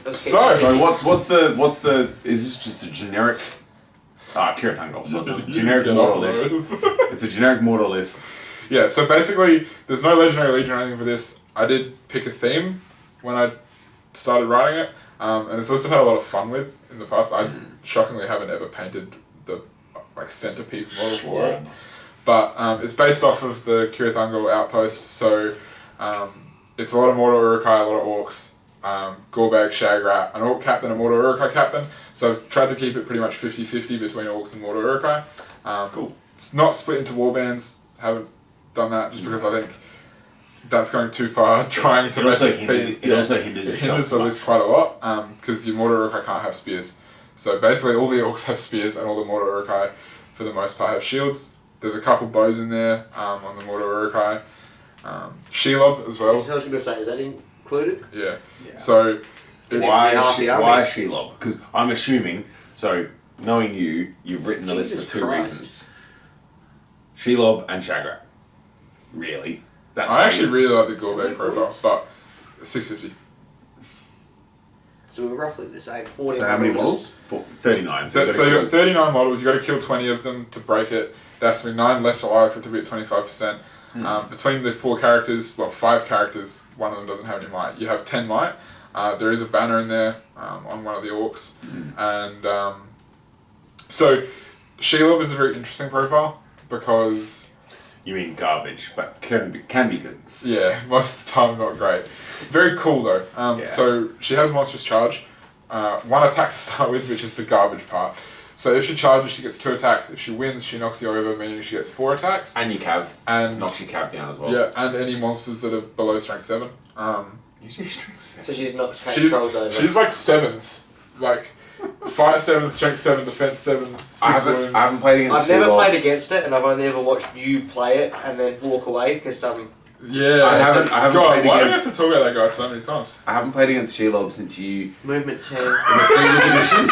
So- So what's the? Is this just a generic? Kirathangol. So it's a generic Get Mordor off list. those. It's a generic Mordor list. Yeah, so basically, there's no Legendary Legion or anything for this. I did pick a theme when I started writing it, and it's also had a lot of fun with in the past. I shockingly haven't ever painted the centerpiece model for it, but it's based off of the Kirathangol outpost. So it's a lot of Mordor Urukai, a lot of orcs, Gorbag, Shagrat, an orc captain, a Mordor Urukai captain. So I've tried to keep it pretty much 50-50 between orcs and Mordor Urukai. Cool. It's not split into warbands. Haven't done that just because I think that's going too far. Trying to make it also hinders it hinders the list quite a lot because your Mordor Uruk-hai can't have spears. So basically, all the orcs have spears, and all the Mordor Uruk-hai, for the most part, have shields. There's a couple bows in there on the Mordor Uruk-hai. Shelob as well. I was going to say, is that included? Yeah. So why Shelob? Because I'm assuming. So knowing you've written the list for two reasons. Shelob and Shagrat. Really? I actually really like the Gorbag profile, but 650. So we're roughly the same. 40 so how many models? 39. So you've got 39 models. You've got to kill 20 of them to break it. There has to be 9 left alive for it to be at 25%. Between the 4 characters, well, 5 characters, one of them doesn't have any might. You have 10 might. There is a banner in there on one of the orcs. And so Shelob is a very interesting profile because... You mean garbage, but can be good. Yeah, most of the time not great. Very cool though. So she has monstrous charge, 1 attack to start with, which is the garbage part. So if she charges, she gets 2 attacks. If she wins, she knocks you over, meaning she gets 4 attacks. And you cav. And knocks your cav down as well. Yeah, and any monsters that are below strength 7. Usually strength 7. So she's not trolls over. She's like 7s. Like 5, 7, strength 7, defense 7, 6 wounds. I haven't played against I've never played against it, and I've only ever watched you play it and then walk away because some... Yeah, I haven't God, played why do we against... have to talk about that guy so many times? I haven't played against Shelob since you... Movement 10. In the previous edition.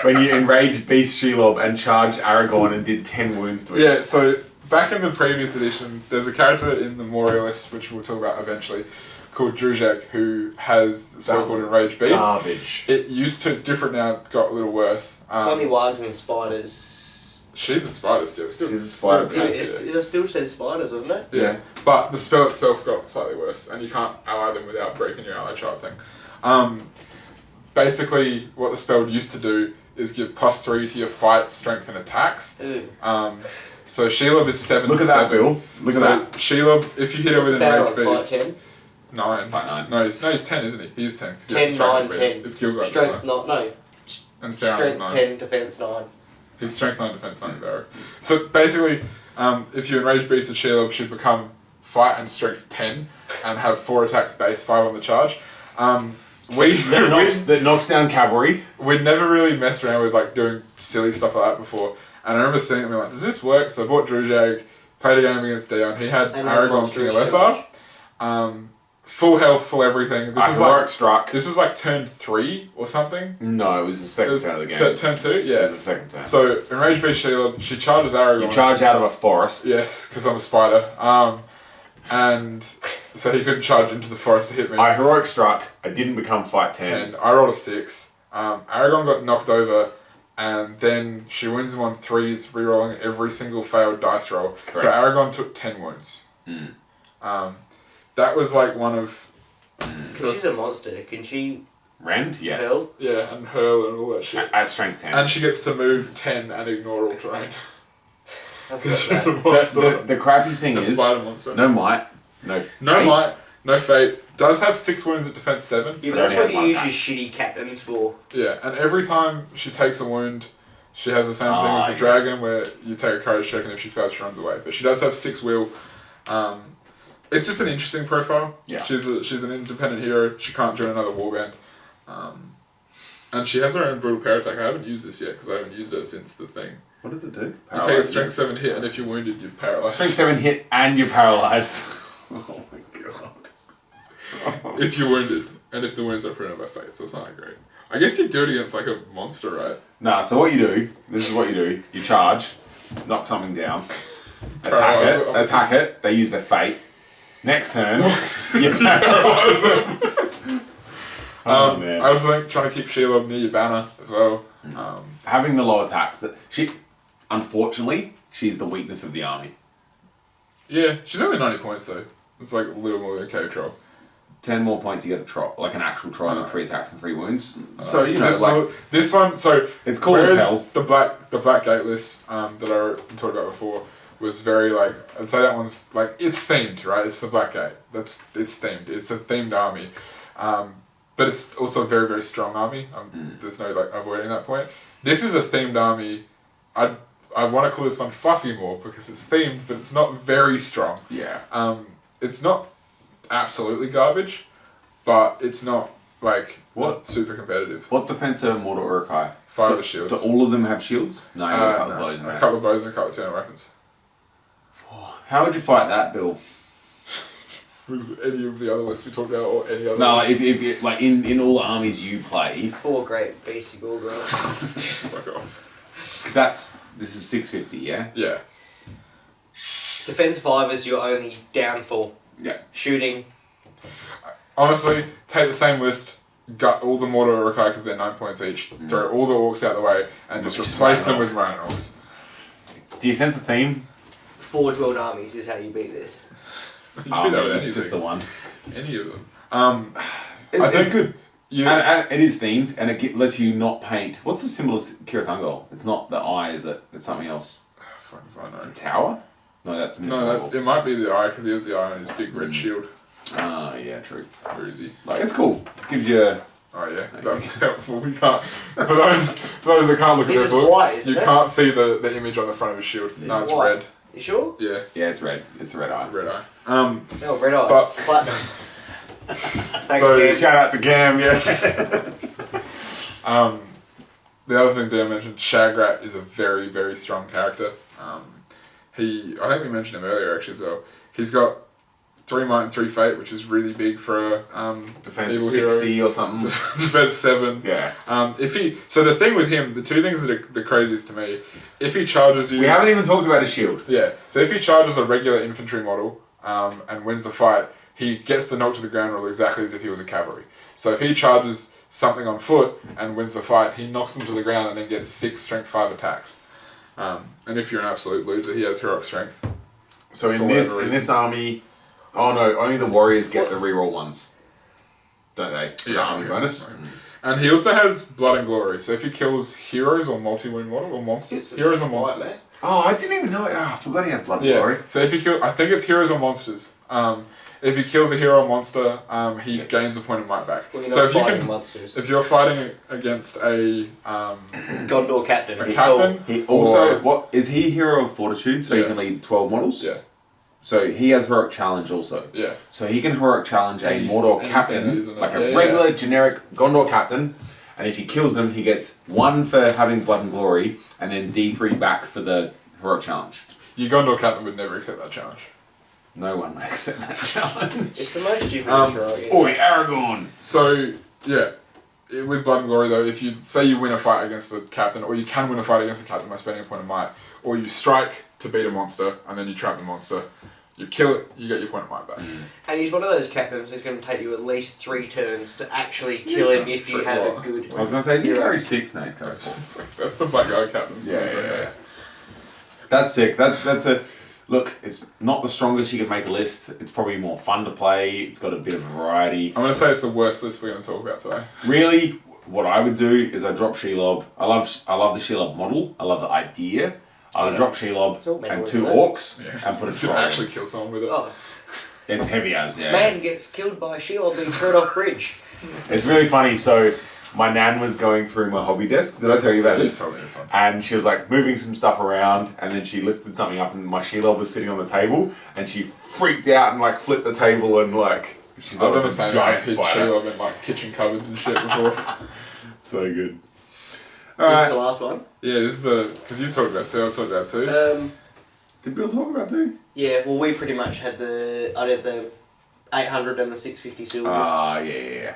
When you enraged Beast Shelob and charged Aragorn and did 10 wounds to him. Yeah, so back in the previous edition, there's a character in the Mordor List, which we'll talk about eventually, called Druzhak, who has the spell called Enraged Beast. Garbage. It's different now, it got a little worse. It's only wargs and spiders. She's a spider still. She's a spider. It still says spiders, doesn't it? Yeah, but the spell itself got slightly worse, and you can't ally them without breaking your ally chart thing. Basically, what the spell used to do is give +3 to your fight, strength, and attacks. So Shelob is 7. Look at that, Bill. Look at that. Shelob, if you hit her with an Enraged Beast... 10? 9. Fight 9. No, he's 10, isn't he? He's 10. 10, 9, 10. It's Gilgalad. Strength, no. And Sauron's Strength 9. 10, defense 9. He's strength 9, defense 9, Barrow. So basically, if you enrage Beast and Shelob, should become fight and strength 10 and have 4 attacks base, 5 on the charge. That knocks down cavalry. We'd never really messed around with like doing silly stuff like that before. And I remember seeing it and being like, does this work? So I bought Druzhak, played a game against Dion. He had Aragorn King of Lesar. Full health, full everything. This was like turn 3 or something. No, it was the second turn of the game. Turn 2? Yeah. It was the second turn. So, Enraged Beast Shelob, she charges Aragorn. You charge out of a forest. Yes, because I'm a spider. And so he couldn't charge into the forest to hit me. I heroic struck. I didn't become fight 10. I rolled a 6. Aragorn got knocked over, and then she wins him on 3s, rerolling every single failed dice roll. Correct. So Aragorn took 10 wounds. That was like one of... She's a monster. Can she... Rend? Yes. Hurl? Yeah, and hurl and all that shit. At strength 10. And she gets to move 10 and ignore all terrain. She's a monster. The crappy thing is, spider monster. no might, no fate. No might, no fate. Does have 6 wounds at defense 7. Yeah, but that's what you use your shitty captains for. Yeah, and every time she takes a wound, she has the same thing as the dragon, where you take a courage check and if she fails, she runs away. But she does have 6 will. It's just an interesting profile. Yeah. She's an independent hero. She can't join another warband. And she has her own brutal power attack. I haven't used this yet because I haven't used her since the thing. What does it do? You take a strength 7 hit, and if you're wounded, you're paralyzed. Strength 7 hit and you're paralyzed. Oh my god. If you're wounded, and if the wounds are printed by fate, so it's not that great. I guess you do it against like a monster, right? Nah, so what you do, this is what you do. You charge, knock something down, attack it, they use their fate. Next turn, you paralyze them. Oh, man. I was trying to keep Shelob near your banner as well. Having the low attacks, unfortunately, she's the weakness of the army. Yeah, she's only 90 points though. It's like a little more than a cave troll. 10 more points, you get a troll, like an actual troll with 3 attacks and 3 wounds. So, you know, like... This one, so... It's cool as hell. The Black Gate list that I talked about before was very, like... I'd say that one's, like... It's themed, right? It's the Black Gate. It's themed. It's a themed army. But it's also a very, very strong army. There's no, like, avoiding that point. This is a themed army. I want to call this one fluffy more because it's themed, but it's not very strong. Yeah. It's not absolutely garbage, but it's not like What? not super competitive. What defense are Mordor Uruk-hai? 5 of shields. Do all of them have shields? No, you got a couple of No, bows in a there. couple of bows and a couple of turn weapons. How would you fight that, Bill? With any of the other lists we talked about, or any other No, lists. if you, like in all the armies you play, 4 great basic Gorgons. Fuck off. because this is 650, yeah. Yeah. Defense 5 is your only downfall. Yeah. Shooting. Honestly, take the same list, gut all the Mordor Uruk-hai because they're 9 points each, throw all the orcs out the way, and just Just replace them run with Rhino orcs. Do you sense a theme? Forge World Armies is how you beat this. You can do that with anything. Just the one. Any of them. It's think good. You, And it is themed, and lets you not paint. What's the symbol of Cirith Ungol? It's not the eye, is it? It's something else. fuck if I It's a know. tower? No, that's No, it might be the eye because he has the eye on his big red shield. Ah, yeah, true. Where is he? Like, it's cool. Gives you... Oh yeah, Okay. that was helpful. We can't. For those that can't look at He's their just book, white, isn't you it? can't see the image on the front of his shield. No, it's white. red. You sure? Yeah, Yeah, it's red. It's the red eye. red eye. No, red eye. But- Platinum. Thanks, So- Cam. Shout out to Cam, yeah. The other thing Dan mentioned, Shagrat is a very, very strong character. I think we mentioned him earlier actually as well. He's got 3 might and 3 fate, which is really big for a Defense evil 60 hero. or something. Defense 7. Yeah. So the thing with him, the two things that are the craziest to me, if he charges you... We haven't even talked about his shield. Yeah, so if he charges a regular infantry model and wins the fight, he gets the knock to the ground roll exactly as if he was a cavalry. So if he charges something on foot and wins the fight, he knocks them to the ground and then gets 6 strength 5 attacks. And if you're an absolute loser, he has heroic strength. So For in whatever this reason. army... Oh no, only the warriors get the reroll ones. Don't they? For the Yeah, army okay. bonus. Okay. And he also has blood and glory. So if he kills heroes or multi-wound model or monsters, Yes, heroes or white, monsters. Oh, I didn't even know it. Oh, I forgot he had blood Yeah. glory. So if he kill, I think it's heroes or monsters. If he kills a hero or monster, he Yes. gains a point of might back. Well, you're So not if you fighting can, monsters. if you're fighting against a Gondor captain. a He captain, He or- also what is he hero of fortitude? So he Yeah. can lead 12 models. yeah, So he has heroic challenge also. yeah. So he can heroic challenge a Any- Mordor anything, captain, isn't it? like a Yeah, regular generic Gondor captain, and if he kills them, he gets 1 for having blood and glory, and then D3 back for the heroic challenge. Your Gondor captain would never accept that challenge. No one may accept that challenge. It's the most stupid hero. Yeah. Oi, Aragorn! So yeah, with blood and glory though, if you say you win a fight against a captain, or you can win a fight against a captain by spending a point of might, or you strike to beat a monster and then you trap the monster, you kill it, you get your point of might back. And he's one of those captains that's going to take you at least 3 turns to actually kill him if you For have a what? good... I was going to say, is he hero. carry 6? No, he's carry 4. That's the black guy captains. Yeah. That's sick. That's a... Look, it's not the strongest you can make a list. It's probably more fun to play. It's got a bit of variety. I'm gonna say it's the worst list we're gonna talk about today. Really, what I would do is I drop Shelob. I love the Shelob model. I love the idea. I would drop Shelob It's all mental, and 2 isn't it? orcs Yeah. and put a You should troll. actually kill someone with it. Oh, It's heavy as, yeah. man gets killed by a shield being thrown off bridge. It's really funny. So my nan was going through my hobby desk. Did I tell you about You this? told me this one. And she was like moving some stuff around, and then she lifted something up, and my Shelob was sitting on the table, and she freaked out and like flipped the table and like she I've thought done it the was a same. I've giant hid spider. Shelob in like kitchen cupboards and shit before. So good. So All this is right. the last one. Yeah, this is the because you talked about it too. I talked about it too. Did Bill talk about 2? Yeah, well, we pretty much had I did the 800 and the 650 silvers. Ah, yeah.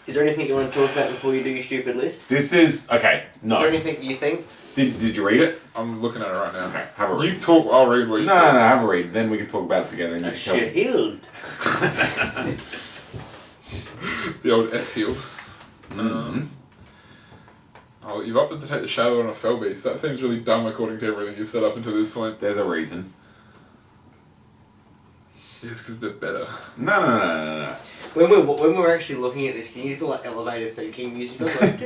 Is there anything you want to talk about before you do your stupid list? This is okay. Is there No. anything you think? Did you read it? I'm looking at it right now. Okay, have a read. You talk. I'll read what you No, talk. have a read. Then we can talk about it together. And you A can tell me. shield. The old S heel. Mm. Oh, you've opted to take the shadow on a fell beast. That seems really dumb according to everything you've set up until this point. There's a reason. Yes, because they're better. No. When we're actually looking at this, can you put like elevated thinking music on? Like,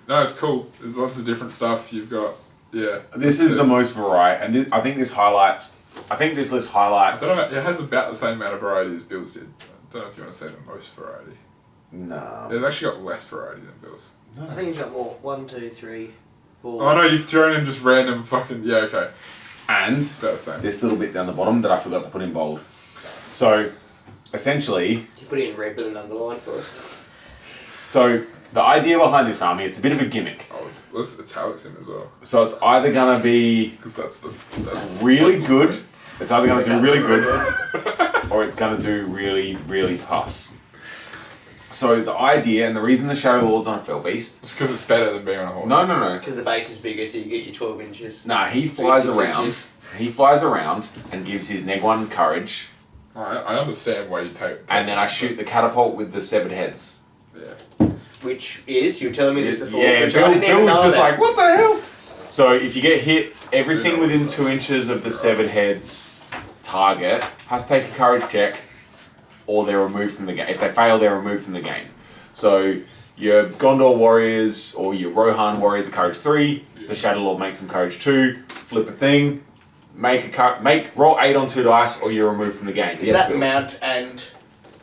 No, it's cool. There's lots of different stuff. You've got This is the most variety, and I think this highlights. I think this list I highlights. don't know. It has about the same amount of variety as Bill's did. I don't know if you want to say the most variety. No. It's actually got less variety than Bill's. I think he's got more. 1, 2, 3, 4. Oh no, you've thrown in just random fucking okay. And About the same. this little bit down the bottom that I forgot to put in bold. So, essentially, You put it in red with an underline for us. so the idea behind this army, it's a bit of a gimmick. Oh, let's italics in as well. So it's either gonna be Because that's really good, it's either gonna do really good, or it's gonna do really, really puss. So the idea, and the reason the Shadow Lord's on a Fell Beast... It's because it's better than being on a horse. No. Because the base is bigger, so you get your 12 inches. Nah, he flies 6 around. inches. He flies around and gives his neg 1 courage, I understand why you take and then I shoot the catapult with the severed heads. Yeah. Which is, you were telling me this before. Yeah, which I didn't even Bill was know just about. like, what the hell? So if you get hit, everything Do not within do 2 this. inches of the severed heads target has to take a courage check, or they're removed from the game. If they fail, they're removed from the game. So your Gondor warriors or your Rohan warriors are courage 3. The Shadow Lord makes them courage 2. Flip a thing. Roll 8 on 2 dice, or you're removed from the game. Is Yes, that Bill. mount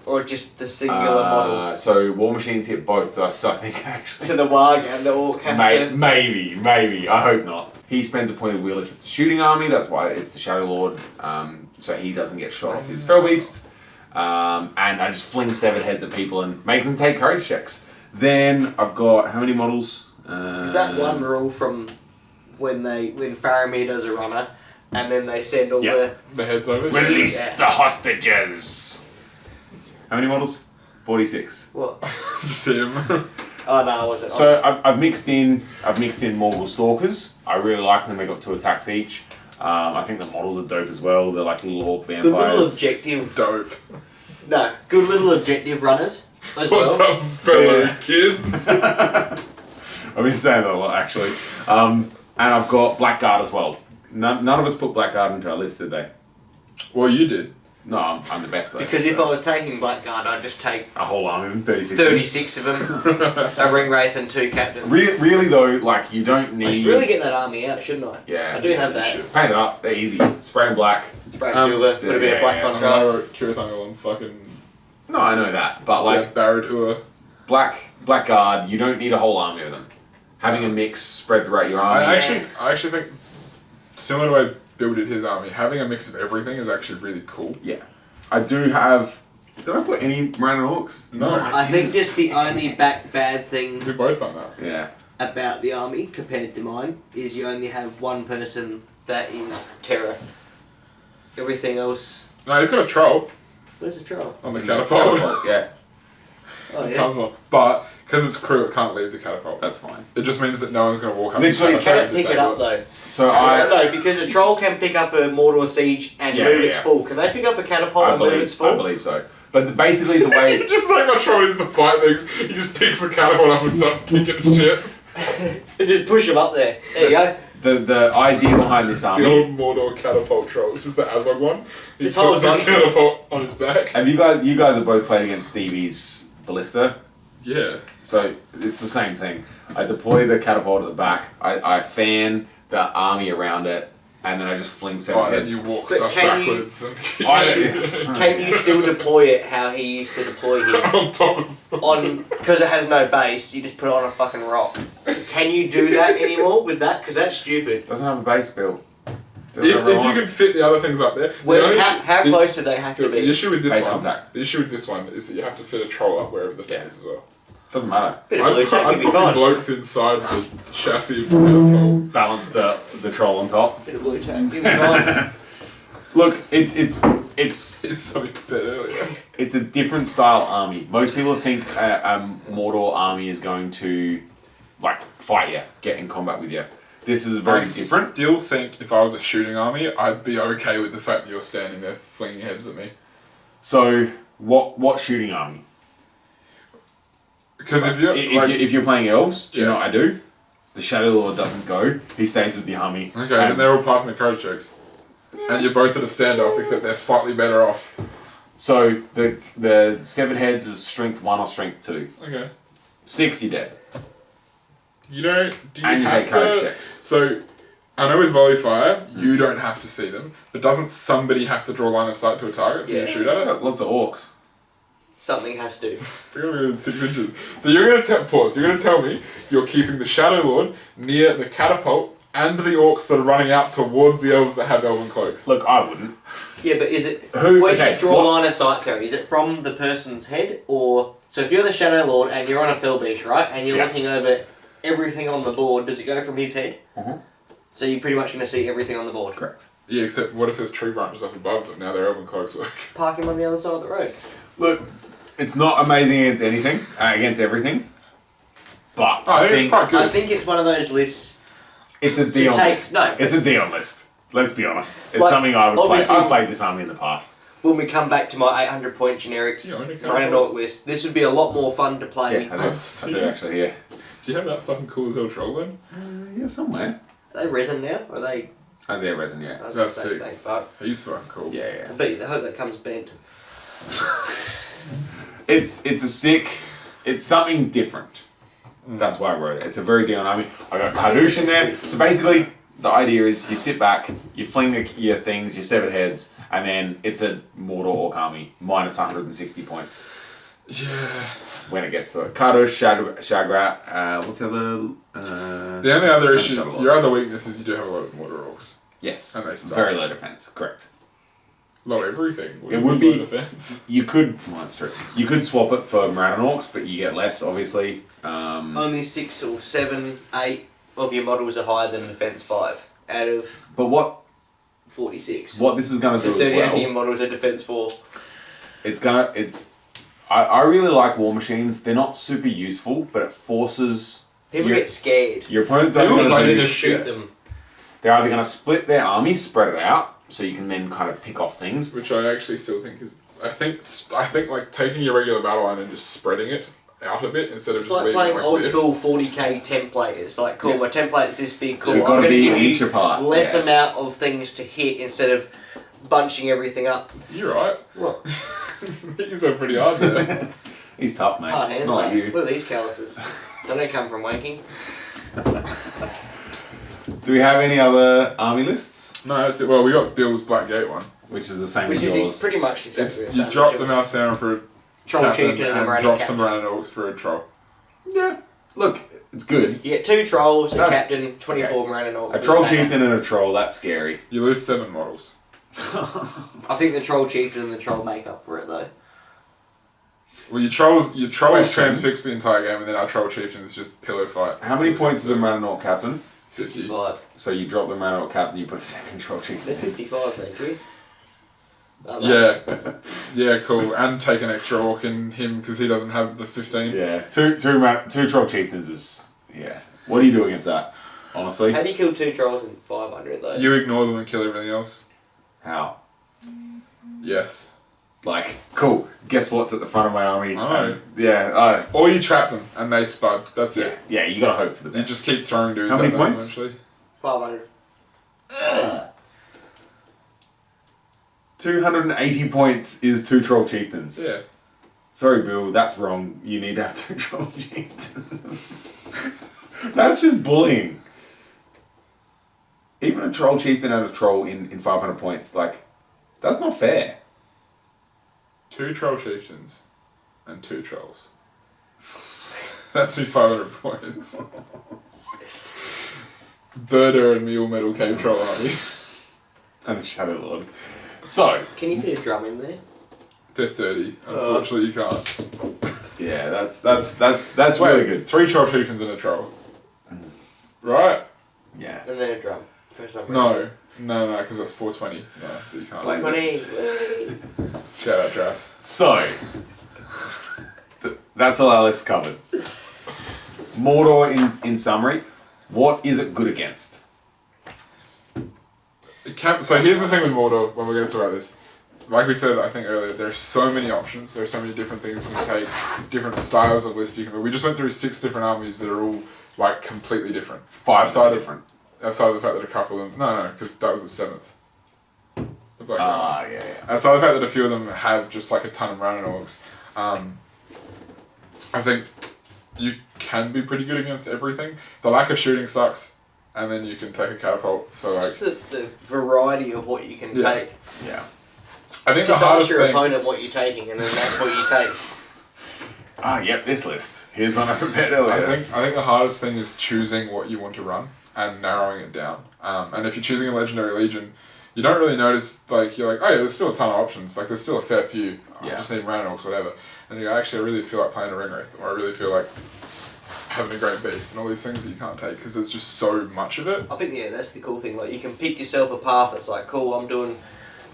or just the singular model? So War Machines hit both dice, I think, actually. So the Warg and the Orc have to... Maybe. I hope not. He spends a point of wheel if it's a shooting army. That's why it's the Shadow Lord. So he doesn't get shot off his Fell Beast. And I just fling severed heads at people and make them take courage checks. Then I've got how many models? Is that one rule from when Faramir does a runner, and then they send all Yeah. The head's over. Release Yeah. the hostages. How many models? 46. What? Just him. Oh no, I wasn't. So I've mixed in Morgul Stalkers. I really like them. They got 2 attacks each. I think the models are dope as well. They're like little orc vampires. Good little objective. Dope. No, good little objective runners as What's well. up, fellow Yeah. kids? I've been saying that a lot actually. And I've got Blackguard as well. None of us put Blackguard into our list, did they? Well, you did. No, I'm the best though. Because if I was taking Blackguard, I'd just take A whole army of them, 36. 36 of them, a Ringwraith and 2 captains. Really though, like you don't need... I should really get that army out, shouldn't I? Yeah. I do have you that. should. Paint it up, they're easy. Spray them black. Spray silver, put a bit of black yeah. contrast. Kirith Angle and fucking No, I know that. But like, Barad-dûr. Blackguard, you don't need a whole army of them. Having a mix spread throughout your army. I actually think, similar to the way Bill did his army, having a mix of everything is actually really cool. Yeah. I do have... Did I put any Moran and Orcs? No, I think just the only bad thing we've both done that. Yeah. about the army compared to mine is you only have one person that is terror. Everything else... No, he's got a troll Where's the troll? on the catapult. Yeah, Oh It yeah. comes on. But, because it's crew, it can't leave the catapult. that's fine. It just means that no one's going to walk up Literally, the so- Can catapult it pick it up though? So I... No, because a troll can pick up a Mordor siege and Yeah, move its yeah. full. Can they pick up a catapult I and move its believe, full? I believe so. But basically the way... Just like my troll used to fight things, he just picks the catapult up and starts kicking shit. Just push them up there. There you go. The idea behind this The army... old Mordor catapult troll. It's just the Azog one. He This puts the whole catapult on his back. Have you guys have both played against Stevie's Ballista? Yeah. So it's the same thing. I deploy the catapult at the back, I fan the army around it, and then I just fling Oh, seven and then heads. you walk But stuff can you- backwards and kick I- shit Can you still deploy it how he used to deploy his? on top of Because it has no base, you just put it on a fucking rock. Can you do that anymore with that? Because that's stupid. Doesn't have a base build. If you can fit the other things up there. the only How issue- close do they have to the be? issue with this Base one, contact. the issue with this one is that you have to fit a troll up wherever the thing is as well. Doesn't matter. Bit of blue I'd tack, you'd be put fine. blokes inside the chassis of the catapult. Balance the troll on top. Bit of blue tack, you'd be fine. Look, it's It's something prepared earlier. it's a different style army. Most people think a Mordor army is going to like fight you, get in combat with you. This is very different. I still think if I was a shooting army, I'd be okay with the fact that you're standing there flinging heads at me. So what shooting army? Because if you're If you're playing elves, do you Yeah. know what I do? The Shadow Lord doesn't go. He stays with the army. okay, and they're all passing the courage checks, and you're both at a standoff, except they're slightly better off. So the seven heads is strength 1 or strength 2. Okay. 6, you're dead. You don't. Do you And you have take courage to? checks. So, I know with volley fire, you don't have to see them, but doesn't somebody have to draw line of sight to a target for you to shoot at it? Got lots of orcs. Something has to. You're gonna be within 6 inches. So you're gonna pause. You're gonna tell me you're keeping the Shadow Lord near the catapult and the orcs that are running out towards the elves that have elven cloaks. Look, I wouldn't. Yeah, but is it... Who- Where do okay, you draw what- a line of sight, Terry? Is it from the person's head, or... So if you're the Shadow Lord and you're on a fell beach, right, and you're Yeah. looking over everything on the board, does it go from his head? Mhm. So you're pretty much going to see everything on the board. Correct. Yeah, except what if there's tree branches up above that now their elven cloaks work? Park him on the other side of the road. Look, it's not amazing against anything, against everything, but Oh, I think it's quite good. I think it's one of those lists... it's a Dion take- list. no, It's a Dion list. Let's be honest. It's Like, something I would play. obviously- I've played this army in the past. When we come back to my 800-point generic Do you own a card? Random Orc list, this would be a lot more fun to play. Yeah, I do actually, yeah. Do you have that fucking cool as hell troll then? Yeah, somewhere. Are they resin now? Or are they... Oh, they're resin, yeah. I was gonna That's say, sick. thank fuck. He's fucking cool. Yeah, But I hope that comes bent. It's a sick. It's something different. That's why I wrote it. It's a very Dion army. I got Kardush in there. So basically, the idea is you sit back, you fling your things, your severed heads, and then it's a Mordor Orc army minus 160 points Yeah. when it gets to it. Kardush, Shagrat. What's the other? The only other Don't issue, shut a lot. your other weakness is you do have a lot of Mordor orcs. Yes. And they suck. Very low defense. Correct. Low everything. What do It you would mean be- low defense. You could. Well, that's true. You could swap it for Mountain Orcs, but you get less, obviously. Only 6 or 7, 8 of your models are higher than defense 5 out of But what 46. this is going to So do 38 as of your well, models are defense 4. it's gonna. I really like war machines. They're not super useful, but it forces People your, get scared. your opponent's People only play going to to do. Shoot shit. them. They're either going to split their army, spread it out, so you can then kind of pick off things. Which I actually still think is... I think like taking your regular battle line and just spreading it out a bit instead of It's just like leaving playing it like old this. school 40k template. It's like, cool, Yeah. my template's this big, cool. You've I'm got to going to be give each you apart. less Yeah. amount of things to hit instead of bunching everything up. You're right. What? He's so pretty hard there. He's tough, mate. Hard hands, Not like mate. you. Look at these calluses. They don't come from wanking. Do we have any other army lists? No, that's it. Well, we got Bill's Black Gate one. Which is the same Which as is yours. pretty much exactly the It's same. you drop as the yours. Mount Sauron for a Troll captain chieftain and and running drop captain. some Random Orcs for a troll. Yeah. Look, it's good. You get 2 trolls, a That's- captain, 24 Marine and Orcs. A troll chieftain and a troll, that's scary. You lose 7 models. I think the troll chieftain and the troll make up for it though. Well, your trolls Question. transfix the entire game, and then our troll chieftains just pillow fight. How many points is a Mountain Orc captain? 50. 55. So you drop the Mountain Orc captain, you put a second troll They're chieftain. 55, thank you. Yeah, cool. And take an extra orc in him because he doesn't have the 15. Yeah, two troll chieftains is yeah. What do you do against that? Honestly, How do you kill 2 trolls in 500 though? You ignore them and kill everything else. how? Yes. Like, cool. Guess what's at the front of my army? I know. Yeah. Or you trap them and they spud. That's Yeah. it. Yeah. You gotta hope for the You best. just keep throwing dudes How many at them points? eventually. 500. 280 points is 2 troll chieftains. Yeah. Sorry, Bill, that's wrong. You need to have 2 troll chieftains. That's just bullying. Even a troll chieftain and a troll in 500 points, like, that's not fair. 2 troll chieftains and 2 trolls. That's me 500 points. Birder and Mule Metal Cave Troll Army. And the Shadow Lord. So, Can you fit a drum in there? They're 30. Unfortunately, you can't. yeah, that's Wait, really good. 3 troll chieftains and a troll. Right? Yeah. And then a drum. For some reason. No, because that's 420. No, so you can't. Like- 20. Shout out, Dras. So, that's all our list covered. Mordor, in summary, what is it good against? So here's the thing with Mordor, when we're going to talk about this. Like we said, I think earlier, there are so many options. There are so many different things you can take, different styles of list you can. We just went through 6 different armies that are all like completely different. 5 Outside of- different. Outside of the fact that a couple of them, no, because that was the 7th. The Black Army. Yeah. Outside of the fact that a few of them have just like a ton of Random Orcs, I think you can be pretty good against everything. The lack of shooting sucks, and then you can take a catapult. So like, Just the variety of what you can Yeah. take. Yeah. I think Just the ask hardest your thing. opponent what you're taking, and then that's what you take. Ah, yep, this list. Here's one I prepared I earlier. think the hardest thing is choosing what you want to run. and narrowing it down. And if you're choosing a Legendary Legion, you don't really notice, like, you're like, oh yeah, there's still a ton of options. Like, there's still a fair few. I just need Random Orcs, whatever. And you go, actually, I really feel like playing a Ringwraith, or I really feel like having a Great Beast, and all these things that you can't take, because there's just so much of it. I think, yeah, that's the cool thing. Like, you can pick yourself a path that's like, cool, I'm doing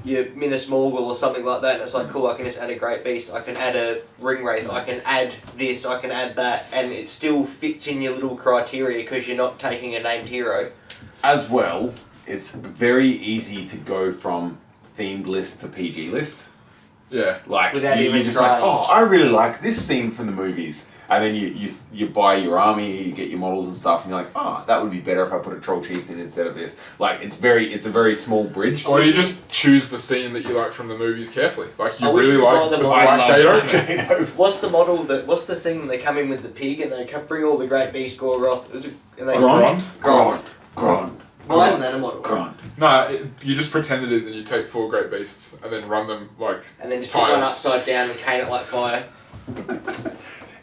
your Minas Morgul or something like that, and it's like, cool, I can just add a Great Beast, I can add a Ringwraith, I can add this, I can add that, and it still fits in your little criteria because you're not taking a named hero. As well, it's very easy to go from themed list to PG list. Yeah. Like, Without you're even just trying. like, oh, I really like this scene from the movies. And then you buy your army, you get your models and stuff, and you're like, oh, that would be better if I put a Troll Chieftain instead of this. Like, it's a very small bridge. Or you just choose the scene that you like from the movies carefully. Like, you I wish really you like could the buy Black Black Gator. Gator. What's the thing they come in with the pig and they bring all the Great Beast Gorroth and they Grond? Grond. Why isn't that a model? Grond. No, you just pretend it is, and you take 4 Great Beasts and then run them like And then just put one tires. upside down and cane it like fire.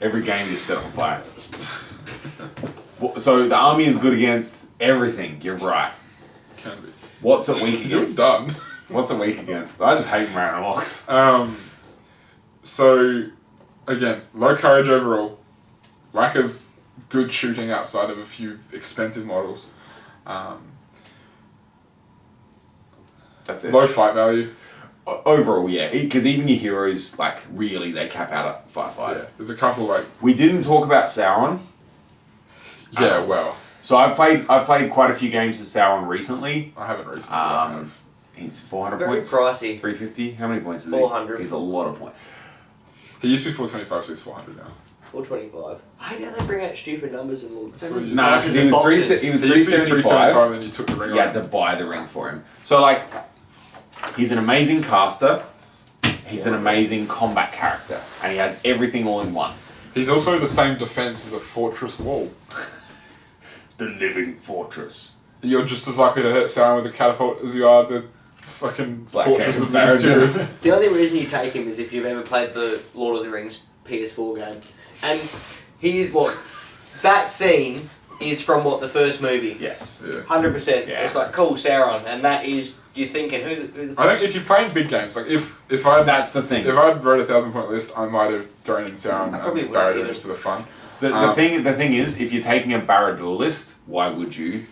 Every game is set on fire. So the army is good against everything. You're right. Can be. What's it weak You're against? done. What's it weak against? I just hate Random Orcs. So, again, low courage overall, lack of good shooting outside of a few expensive models, That's it. low fight value. Overall, yeah. Because even your heroes, like, really, they cap out at 5/5. Yeah, there's a couple like We didn't talk about Sauron. well, So I've played quite a few games of Sauron recently. I haven't recently. but I have. He's 400 Very points. pricey. 350. How many points is 400. he? He's a lot of points. He used to be 425, so he's 400 now. 425. I hate how they bring out stupid numbers and all. That's what he No, because he was Boxes. he was He used to be 375. and then you took the ring You had off. to buy the ring for him. So like, he's an amazing caster. He's an amazing combat character, and he has everything all in one. He's also the same defense as a fortress wall. The living fortress. You're just as likely to hit Sauron with a catapult as you are the fucking Black fortress Gator of Baron. Minas. The only reason you take him is if you've ever played the Lord of the Rings PS4 game. And he is what? That scene is from what, the first movie? Yes. Yeah. 100%. Yeah. It's like, cool, Sauron. And that is, you're thinking, who the I think if you're playing big games, like if I That's the thing. if I wrote a 1,000-point list, I might have thrown in Sauron I probably and wouldn't Barad even. just for the fun. The thing is, if you're taking a Barad list, why would you?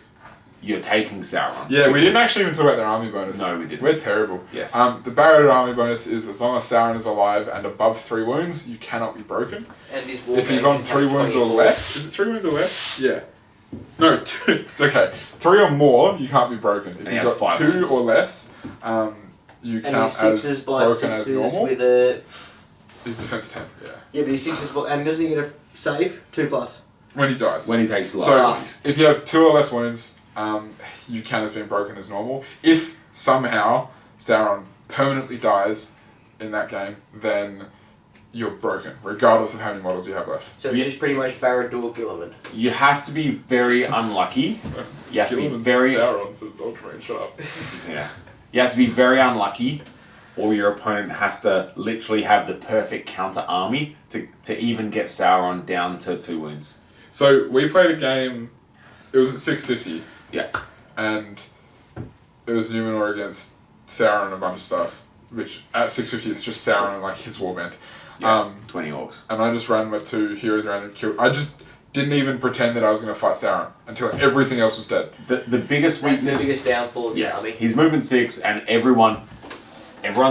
You're taking Sauron. Yeah, we didn't Because- actually even talk about their army bonus. No, we didn't. We're terrible. Yes. The Barad army bonus is as long as Sauron is alive and above 3 wounds, you cannot be broken. And his If he's on 3 wounds or less, is it 3 wounds or less? Yeah. No, 2. It's okay. 3 or more, you can't be broken. If And he he's has got 5 2 wounds. or less, you And count he's sixes as by broken as sixes normal. with a... His defense 10, yeah. Yeah, but he's sixes by... And doesn't he get a save? 2+. When he dies. When he takes the last So, wound. if you have 2 or less wounds, you count as being broken as normal. If somehow Sauron permanently dies in that game, then you're broken, regardless of how many models you have left. So it's just pretty much Barad-dûr Gilliman. You have to be very unlucky. You have to be Gilliman's very Sauron for Ultramarine, shut up. yeah. You have to be very unlucky, or your opponent has to literally have the perfect counter army to even get Sauron down to 2 wounds. So, we played a game, it was at 650, Yeah. and it was Numenor against Sauron and a bunch of stuff, which at 650 it's just Sauron and like his warband. Yeah. 20 orcs. And I just ran my 2 heroes around and killed. I just didn't even pretend that I was going to fight Sauron until everything else was dead. The biggest That's the weakness. biggest downfall of the Yeah. army. He's movement 6, and everyone's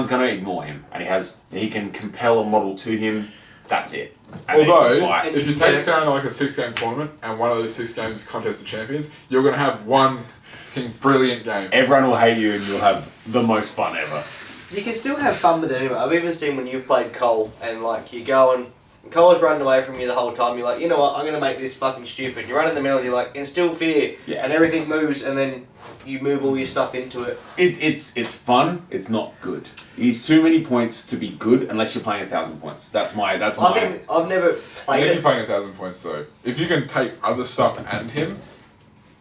gonna ignore him, and he can compel a model to him. That's it. And they can Although, fight. if you take Sauron to like a 6-game tournament and one of those 6 games is Contest of Champions, you're going to have one fucking brilliant game. Everyone will hate you, and you'll have the most fun ever. You can still have fun with it anyway. I've even seen when you've played Cole and like you go and Cole's running away from you the whole time. You're like, you know what? I'm gonna make this fucking stupid. You run in the middle and you're like, instill fear, Yeah. and everything moves, and then you move all your stuff into it. It's fun. It's not good. He's too many points to be good unless you're playing 1,000 points. That's my. I think I've never And played if you're it. playing 1,000 points though, if you can take other stuff and him,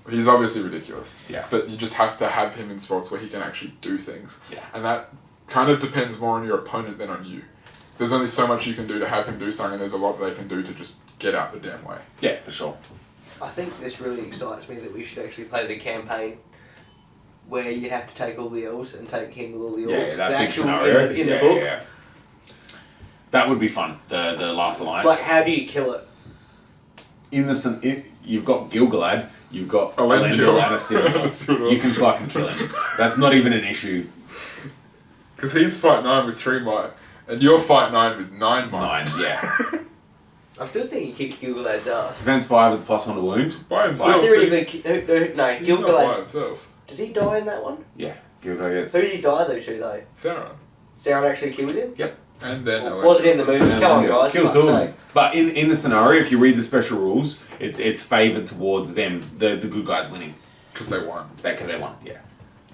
he's obviously ridiculous. Yeah. But you just have to have him in spots where he can actually do things. Yeah. And that kind of depends more on your opponent than on you. There's only so much you can do to have him do something, and there's a lot they can do to just get out the damn way. Yeah, for sure. I think this really excites me that we should actually play the campaign where you have to take all the elves and take him with all the orcs. Yeah, that the big actual scenario. in the book. Yeah. That would be fun. The Last Alliance. Like, how do you kill it? You've got Gilgalad, you've got Elendil. Elendil and Isildur. You can fucking kill him. That's not even an issue. Because he's fight 9 with 3 might, and you're fight 9 with 9 might. 9, yeah. I still think he kicks Gilgalad's ass. Defense 5 with +1 to wound. By himself. I think no, He's not by Gilgalad. himself. Does he die in that one? Yeah, Gilgalad gets. Who did he die though to though? Sauron. Sauron actually killed him? Yep. And then Or was it in the movie? And Come on, then guys. kills fuck's two of sake. them. But in the scenario, if you read the special rules, it's favoured towards them, the good guys winning. Because they won. Because they won, yeah.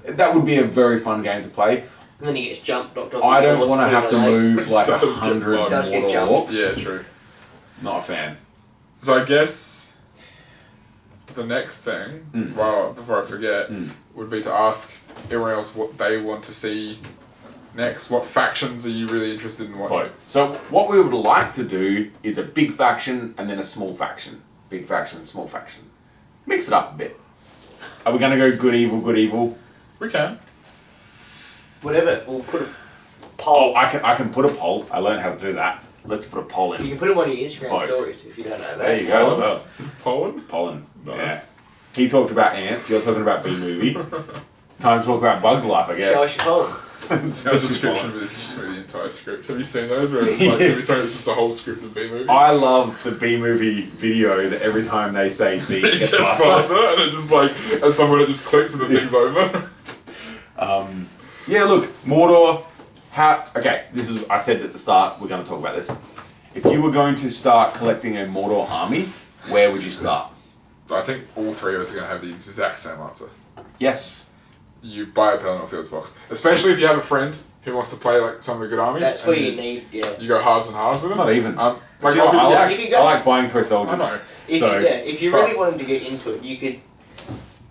That would be a very fun game to play. And then he gets jumped, knocked off. I his don't horse, want to put have on to a leg. move like Does get 100 bugged. Does get Mordor jumped. Orcs. Yeah, true. Not a fan. So I guess the next thing, well, before I forget, would be to ask everyone else what they want to see next. What factions are you really interested in watching? Vote. So what we would like to do is a big faction and then a small faction. Big faction, small faction. Mix it up a bit. Are we going to go good, evil, good, evil? We can. Whatever, we'll put a Oh, poll. I can put a poll. I learned how to do that. Let's put a poll You in. can put them on your Instagram Vote. stories if you don't know that. There you go. Well, Poland? Pollen. Nice. Yeah. He talked about ants. You're talking about B-movie. Time to talk about Bug's Life, I Show us guess. your poll. The description of this is just going to be the entire script. Have you seen those where it's like, it's just the whole script of B-movie? I love the B-movie video that every time they say B, It it gets gets faster, faster. and it just like, as someone it just clicks and the thing's over. Yeah, look, Mordor. Okay, this is. I said at the start we're going to talk about this. If you were going to start collecting a Mordor army, where would you start? I think all three of us are going to have the exact same answer. Yes. You buy a Pelennor Fields box. Especially if you have a friend who wants to play like some of the good armies. That's and where you need, yeah. You go halves and halves with them. Not even. Like, Do you know what, obviously- you could go- I like buying toy soldiers. I know. If you really wanted to get into it, you could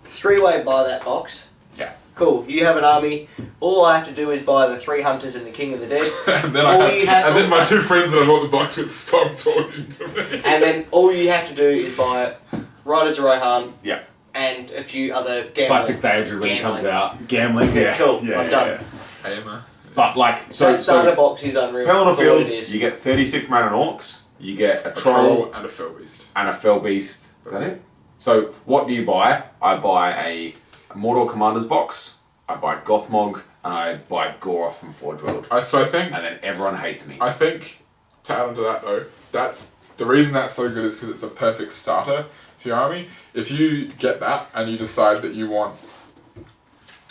three-way buy that box. Yeah. Cool. You have an army. All I have to do is buy the 3 hunters and the King of the Dead. and then, All you have- and then my 2 friends that I bought the box with stop talking to me. And then all you have to do is buy Riders of Rohan Yeah. and a few other gambling. Plastic Theodred when it comes Gambling. out. Gambling. Yeah. Cool, Yeah, I'm yeah, done. yeah. Emma. But like, So that so starter box is unreal. Pelennor for what it Fields, is. you get 36 man and orcs, you get a A troll troll and a fell beast. and a fell beast. Is That's that it. it? So what do you buy? I buy a Mordor Commander's box, I buy Gothmog, and I buy Goroth from Forge World. So I think And then everyone hates me. to add on to that though, that's the reason that's so good is because it's a perfect starter for your army. If you get that and you decide that you want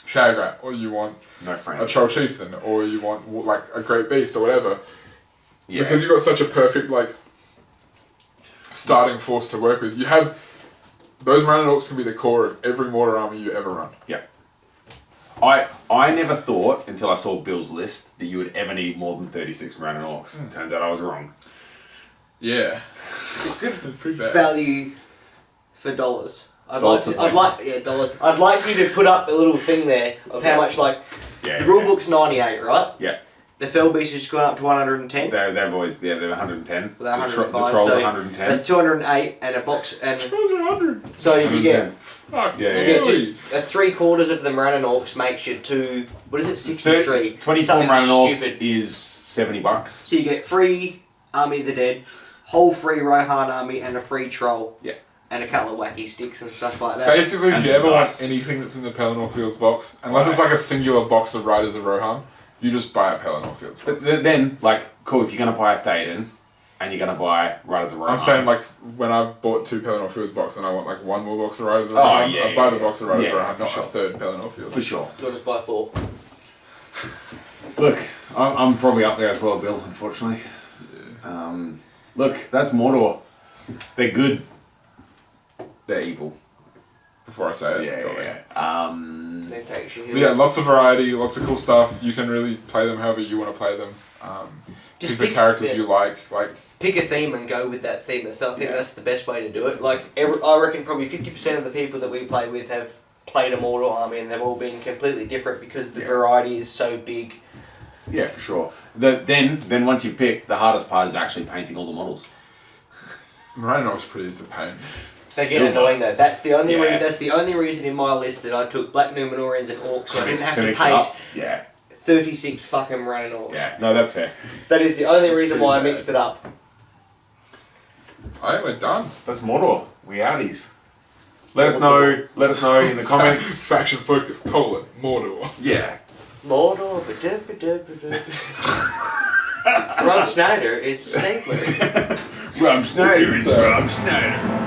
Shagrat or you want No friends. a Troll Chieftain or you want like a Great Beast or whatever, Yeah. because you've got such a perfect like starting force to work with, you have those Mariner Orcs can be the core of every Mordor army you ever run. Yeah. I never thought until I saw Bill's list that you would ever need more than 36 Mariner Orcs. Turns out I was wrong. Yeah, It's good it's pretty bad. value for dollars. Dollars to points. Dollars. I'd like you to put up a little thing there of how much, like, Yeah. the rule book's 98, right? Yeah. The Fell Beast has gone up to 110. They've always, they're 110. They're The 105, Trolls so are 110. That's 208 and a box, and Trolls are 100. so you get 110. Fuck, Yeah, you yeah, get really? just a 3/4 of the Mariner Orcs makes you what is it, 63? 24 Something Mariner Orcs stupid. is $70. So you get free Army of the Dead, whole free Rohan army, and a free Troll. Yeah. And a couple of wacky sticks and stuff like that. Basically, And if you some ever want dice. anything that's in the Pelennor Fields box, unless it's Right. like a singular box of Riders of Rohan, you just buy a Pelennor Fields But box. then, like, cool, if you're going to buy a Théoden and you're going to buy Riders of Rohan. I'm saying like when I've bought 2 Pelennor Fields box and I want like one more box of Riders of Oh, Rohan, yeah, I buy the yeah, box of Riders yeah, of Rohan, for not sure. a third Pelennor Fields. For sure. You'll just buy 4. Look, I'm probably up there as well, Bill, unfortunately. Look, that's Mordor. They're good. They're evil. Before I say it, go Yeah, ahead. Then takes you But yeah, lots of variety, lots of cool stuff. You can really play them however you want to play them. Just Pick the pick- characters yeah. you like. Like Pick a theme and go with that theme and stuff. I think Yeah. that's the best way to do it. Like, I reckon probably 50% of the people that we play with have played a Mordor army and they've all been completely different because the Yeah. variety is so big. Yeah, for sure. Then once you pick, the hardest part is actually painting all the models. Mariner Orcs pretty easy to paint. They get Silver. annoying though. That's the only Yeah. that's the only reason in my list that I took Black Numenorians and Orcs, so I didn't have to mix it paint up. Yeah, 36 fucking running Orcs. yeah. No, that's fair. That is the only That's reason pretty why I bad. mixed it up. Alright, we're done. That's Mordor. We outies. Let us know. Let us know in the comments. Faction focus, Mordor. Yeah. Mordor, Rob Schneider is Stabler. Rob Schneider is Rob Schneider.